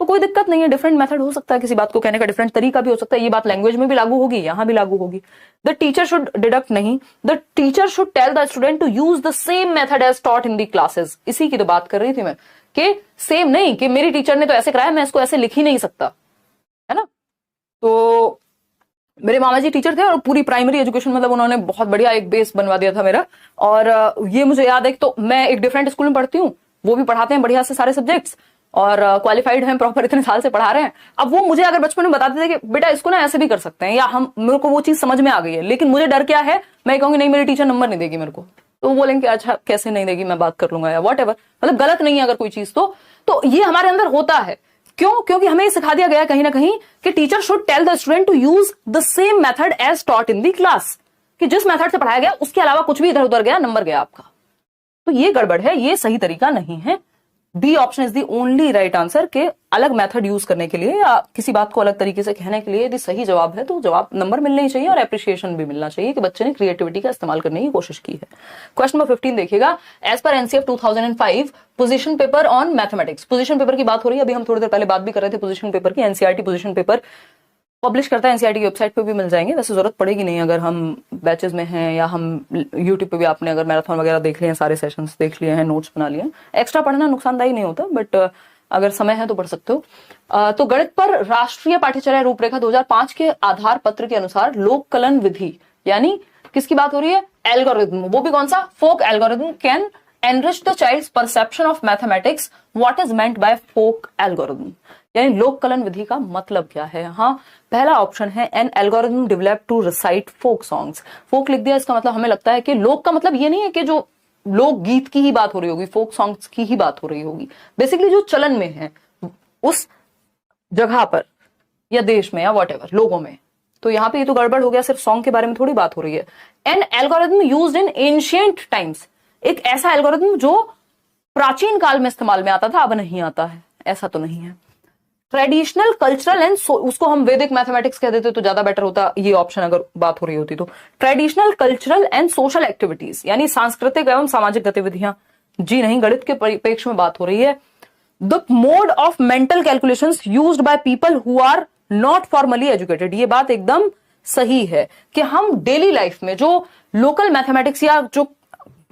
तो कोई दिक्कत नहीं है, डिफरेंट मेथड हो सकता है, किसी बात को कहने का डिफरेंट तरीका भी हो सकता है, ये बात लैंग्वेज में भी लागू होगी, यहां भी लागू होगी। द टीचर शुड डिडक्ट नहीं, the teacher should tell the student to use the same method as taught in the classes. इसी की तो बात कर रही थी मैं, कि सेम नहीं कि मेरी टीचर ने तो ऐसे कराया, मैं इसको ऐसे लिख ही नहीं सकता, है ना। तो मेरे मामा जी टीचर थे और पूरी प्राइमरी एजुकेशन मतलब उन्होंने बहुत बढ़िया एक बेस बनवा दिया था मेरा, और ये मुझे याद है कि तो मैं एक डिफरेंट स्कूल में पढ़ती हूँ, वो भी पढ़ाते हैं बढ़िया से सारे सब्जेक्ट्स, और क्वालिफाइड हैं प्रॉपर, इतने साल से पढ़ा रहे हैं। अब वो मुझे अगर बचपन में बताते थे कि बेटा इसको ना ऐसे भी कर सकते हैं, या हम, मेरे को वो चीज समझ में आ गई है, लेकिन मुझे डर क्या है, मैं कहूंगी नहीं मेरी टीचर नंबर नहीं देगी मेरे को, तो वो बोलेंगे अच्छा कैसे नहीं देगी, मैं बात कर लूंगा या वॉट एवर, मतलब गलत नहीं है अगर कोई चीज, तो ये हमारे अंदर होता है। क्यों? क्योंकि हमें सिखा दिया गया कहीं ना कहीं कि teacher should tell the student to use the same method as taught in the class, कि जिस मेथड से पढ़ाया गया उसके अलावा कुछ भी इधर उधर गया नंबर गया आपका, तो ये गड़बड़ है, ये सही तरीका नहीं है। B option is the only right answer, के अलग मेथड यूज करने के लिए या किसी बात को अलग तरीके से कहने के लिए यदि सही जवाब है तो जवाब नंबर मिलने ही चाहिए, और एप्रिसिएशन भी मिलना चाहिए कि बच्चे ने क्रिएटिविटी का इस्तेमाल करने की कोशिश की है। क्वेश्चन नंबर 15 देखिएगा, as per NCF 2005 position paper on mathematics. Position paper की बात हो रही है, अभी हम थोड़ी देर पहले बात भी कर रहे थे पोजीशन पेपर की। एनसीईआरटी पोजीशन पेपर पब्लिश करता है, एनसीईआरटी की वेबसाइट पे भी मिल जाएंगे, वैसे जरूरत पड़ेगी नहीं अगर हम बैचेस में हैं, या हम यूट्यूब पे भी आपने अगर मैराथन वगैरह देख लिए हैं, सारे सेशंस देख लिए हैं, नोट्स बना लिए हैं। एक्स्ट्रा पढ़ना नुकसानदायी नहीं होता, बट अगर समय है तो पढ़ सकते हो। तो गणित पर राष्ट्रीय पाठ्यचर्या रूपरेखा 2005 के आधार पत्र के अनुसार लोक कलन विधि, यानी किसकी बात हो रही है, एल्गोरिथम, वो भी कौन सा, folk algorithm, can enrich the child's perception of mathematics, what is meant by folk algorithm, यानी लोक कलन विधि का मतलब क्या है। हाँ, पहला ऑप्शन है an algorithm develop to recite folk songs. Folk लिख दिया, इसका मतलब हमें लगता है कि लोक का मतलब ये नहीं है कि जो लोक गीत की ही बात हो रही होगी, फोक सॉन्ग्स की ही बात हो रही होगी, बेसिकली जो चलन में है उस जगह पर या देश में या व्हाटएवर लोगों में। तो यहाँ पे ये तो गड़बड़ हो गया, सिर्फ सॉन्ग के बारे में थोड़ी बात हो रही है। An algorithm used in ancient times, एक ऐसा एल्गोरिथम जो प्राचीन काल में इस्तेमाल में आता था, अब नहीं आता है, ऐसा तो नहीं है। ट्रेडिशनल कल्चरल एंड उसको हम वैदिक मैथमेटिक्स कह देते तो ज्यादा बेटर होता, ये ऑप्शन अगर बात हो रही होती तो। Traditional cultural and social activities यानी सांस्कृतिक एवं सामाजिक गतिविधियां, जी नहीं, गणित के परिप्रेक्ष्य में बात हो रही है। The mode of mental calculations used by people who are not formally educated, ये बात एकदम सही है कि हम डेली लाइफ में जो लोकल मैथमेटिक्स या जो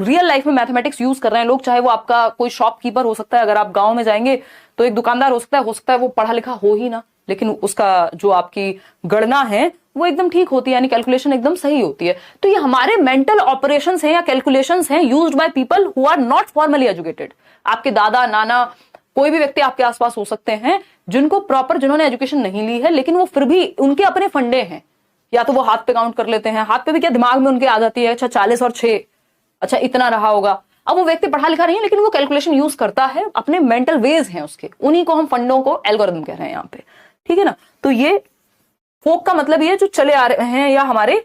रियल लाइफ में मैथमेटिक्स यूज कर रहे हैं लोग, चाहे वो आपका कोई शॉपकीपर हो सकता है, अगर आप गांव में जाएंगे तो एक दुकानदार हो सकता है वो पढ़ा लिखा हो ही ना, लेकिन उसका जो आपकी गणना है वो एकदम ठीक होती है, यानी कैलकुलेशन एकदम सही होती है। तो ये हमारे मेंटल ऑपरेशंस हैं या कैलकुलेशंस हैं used by people who are not formally educated. आपके दादा नाना कोई भी व्यक्ति आपके आसपास हो सकते हैं जिनको प्रॉपर, जिन्होंने एजुकेशन नहीं ली है, लेकिन वो फिर भी उनके अपने फंडे हैं, या तो वो हाथ पे काउंट कर लेते हैं, हाथ पे भी क्या दिमाग में उनके आ जाती है, अच्छा 40 और 6, अच्छा इतना रहा होगा। अब वो व्यक्ति पढ़ा लिखा नहीं है लेकिन वो कैलकुलेशन यूज करता है, अपने मेंटल वेज हैं उसके, उन्हीं को हम फंडों को एल्गोरिथम कह रहे हैं यहाँ पे, ठीक है ना। तो ये फोक का मतलब ये जो चले आ रहे हैं या हमारे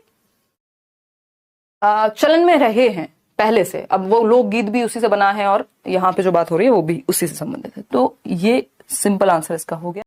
चलन में रहे हैं पहले से, अब वो लोकगीत भी उसी से बना है और यहाँ पे जो बात हो रही है वो भी उसी से संबंधित है। तो ये सिंपल आंसर इसका हो गया।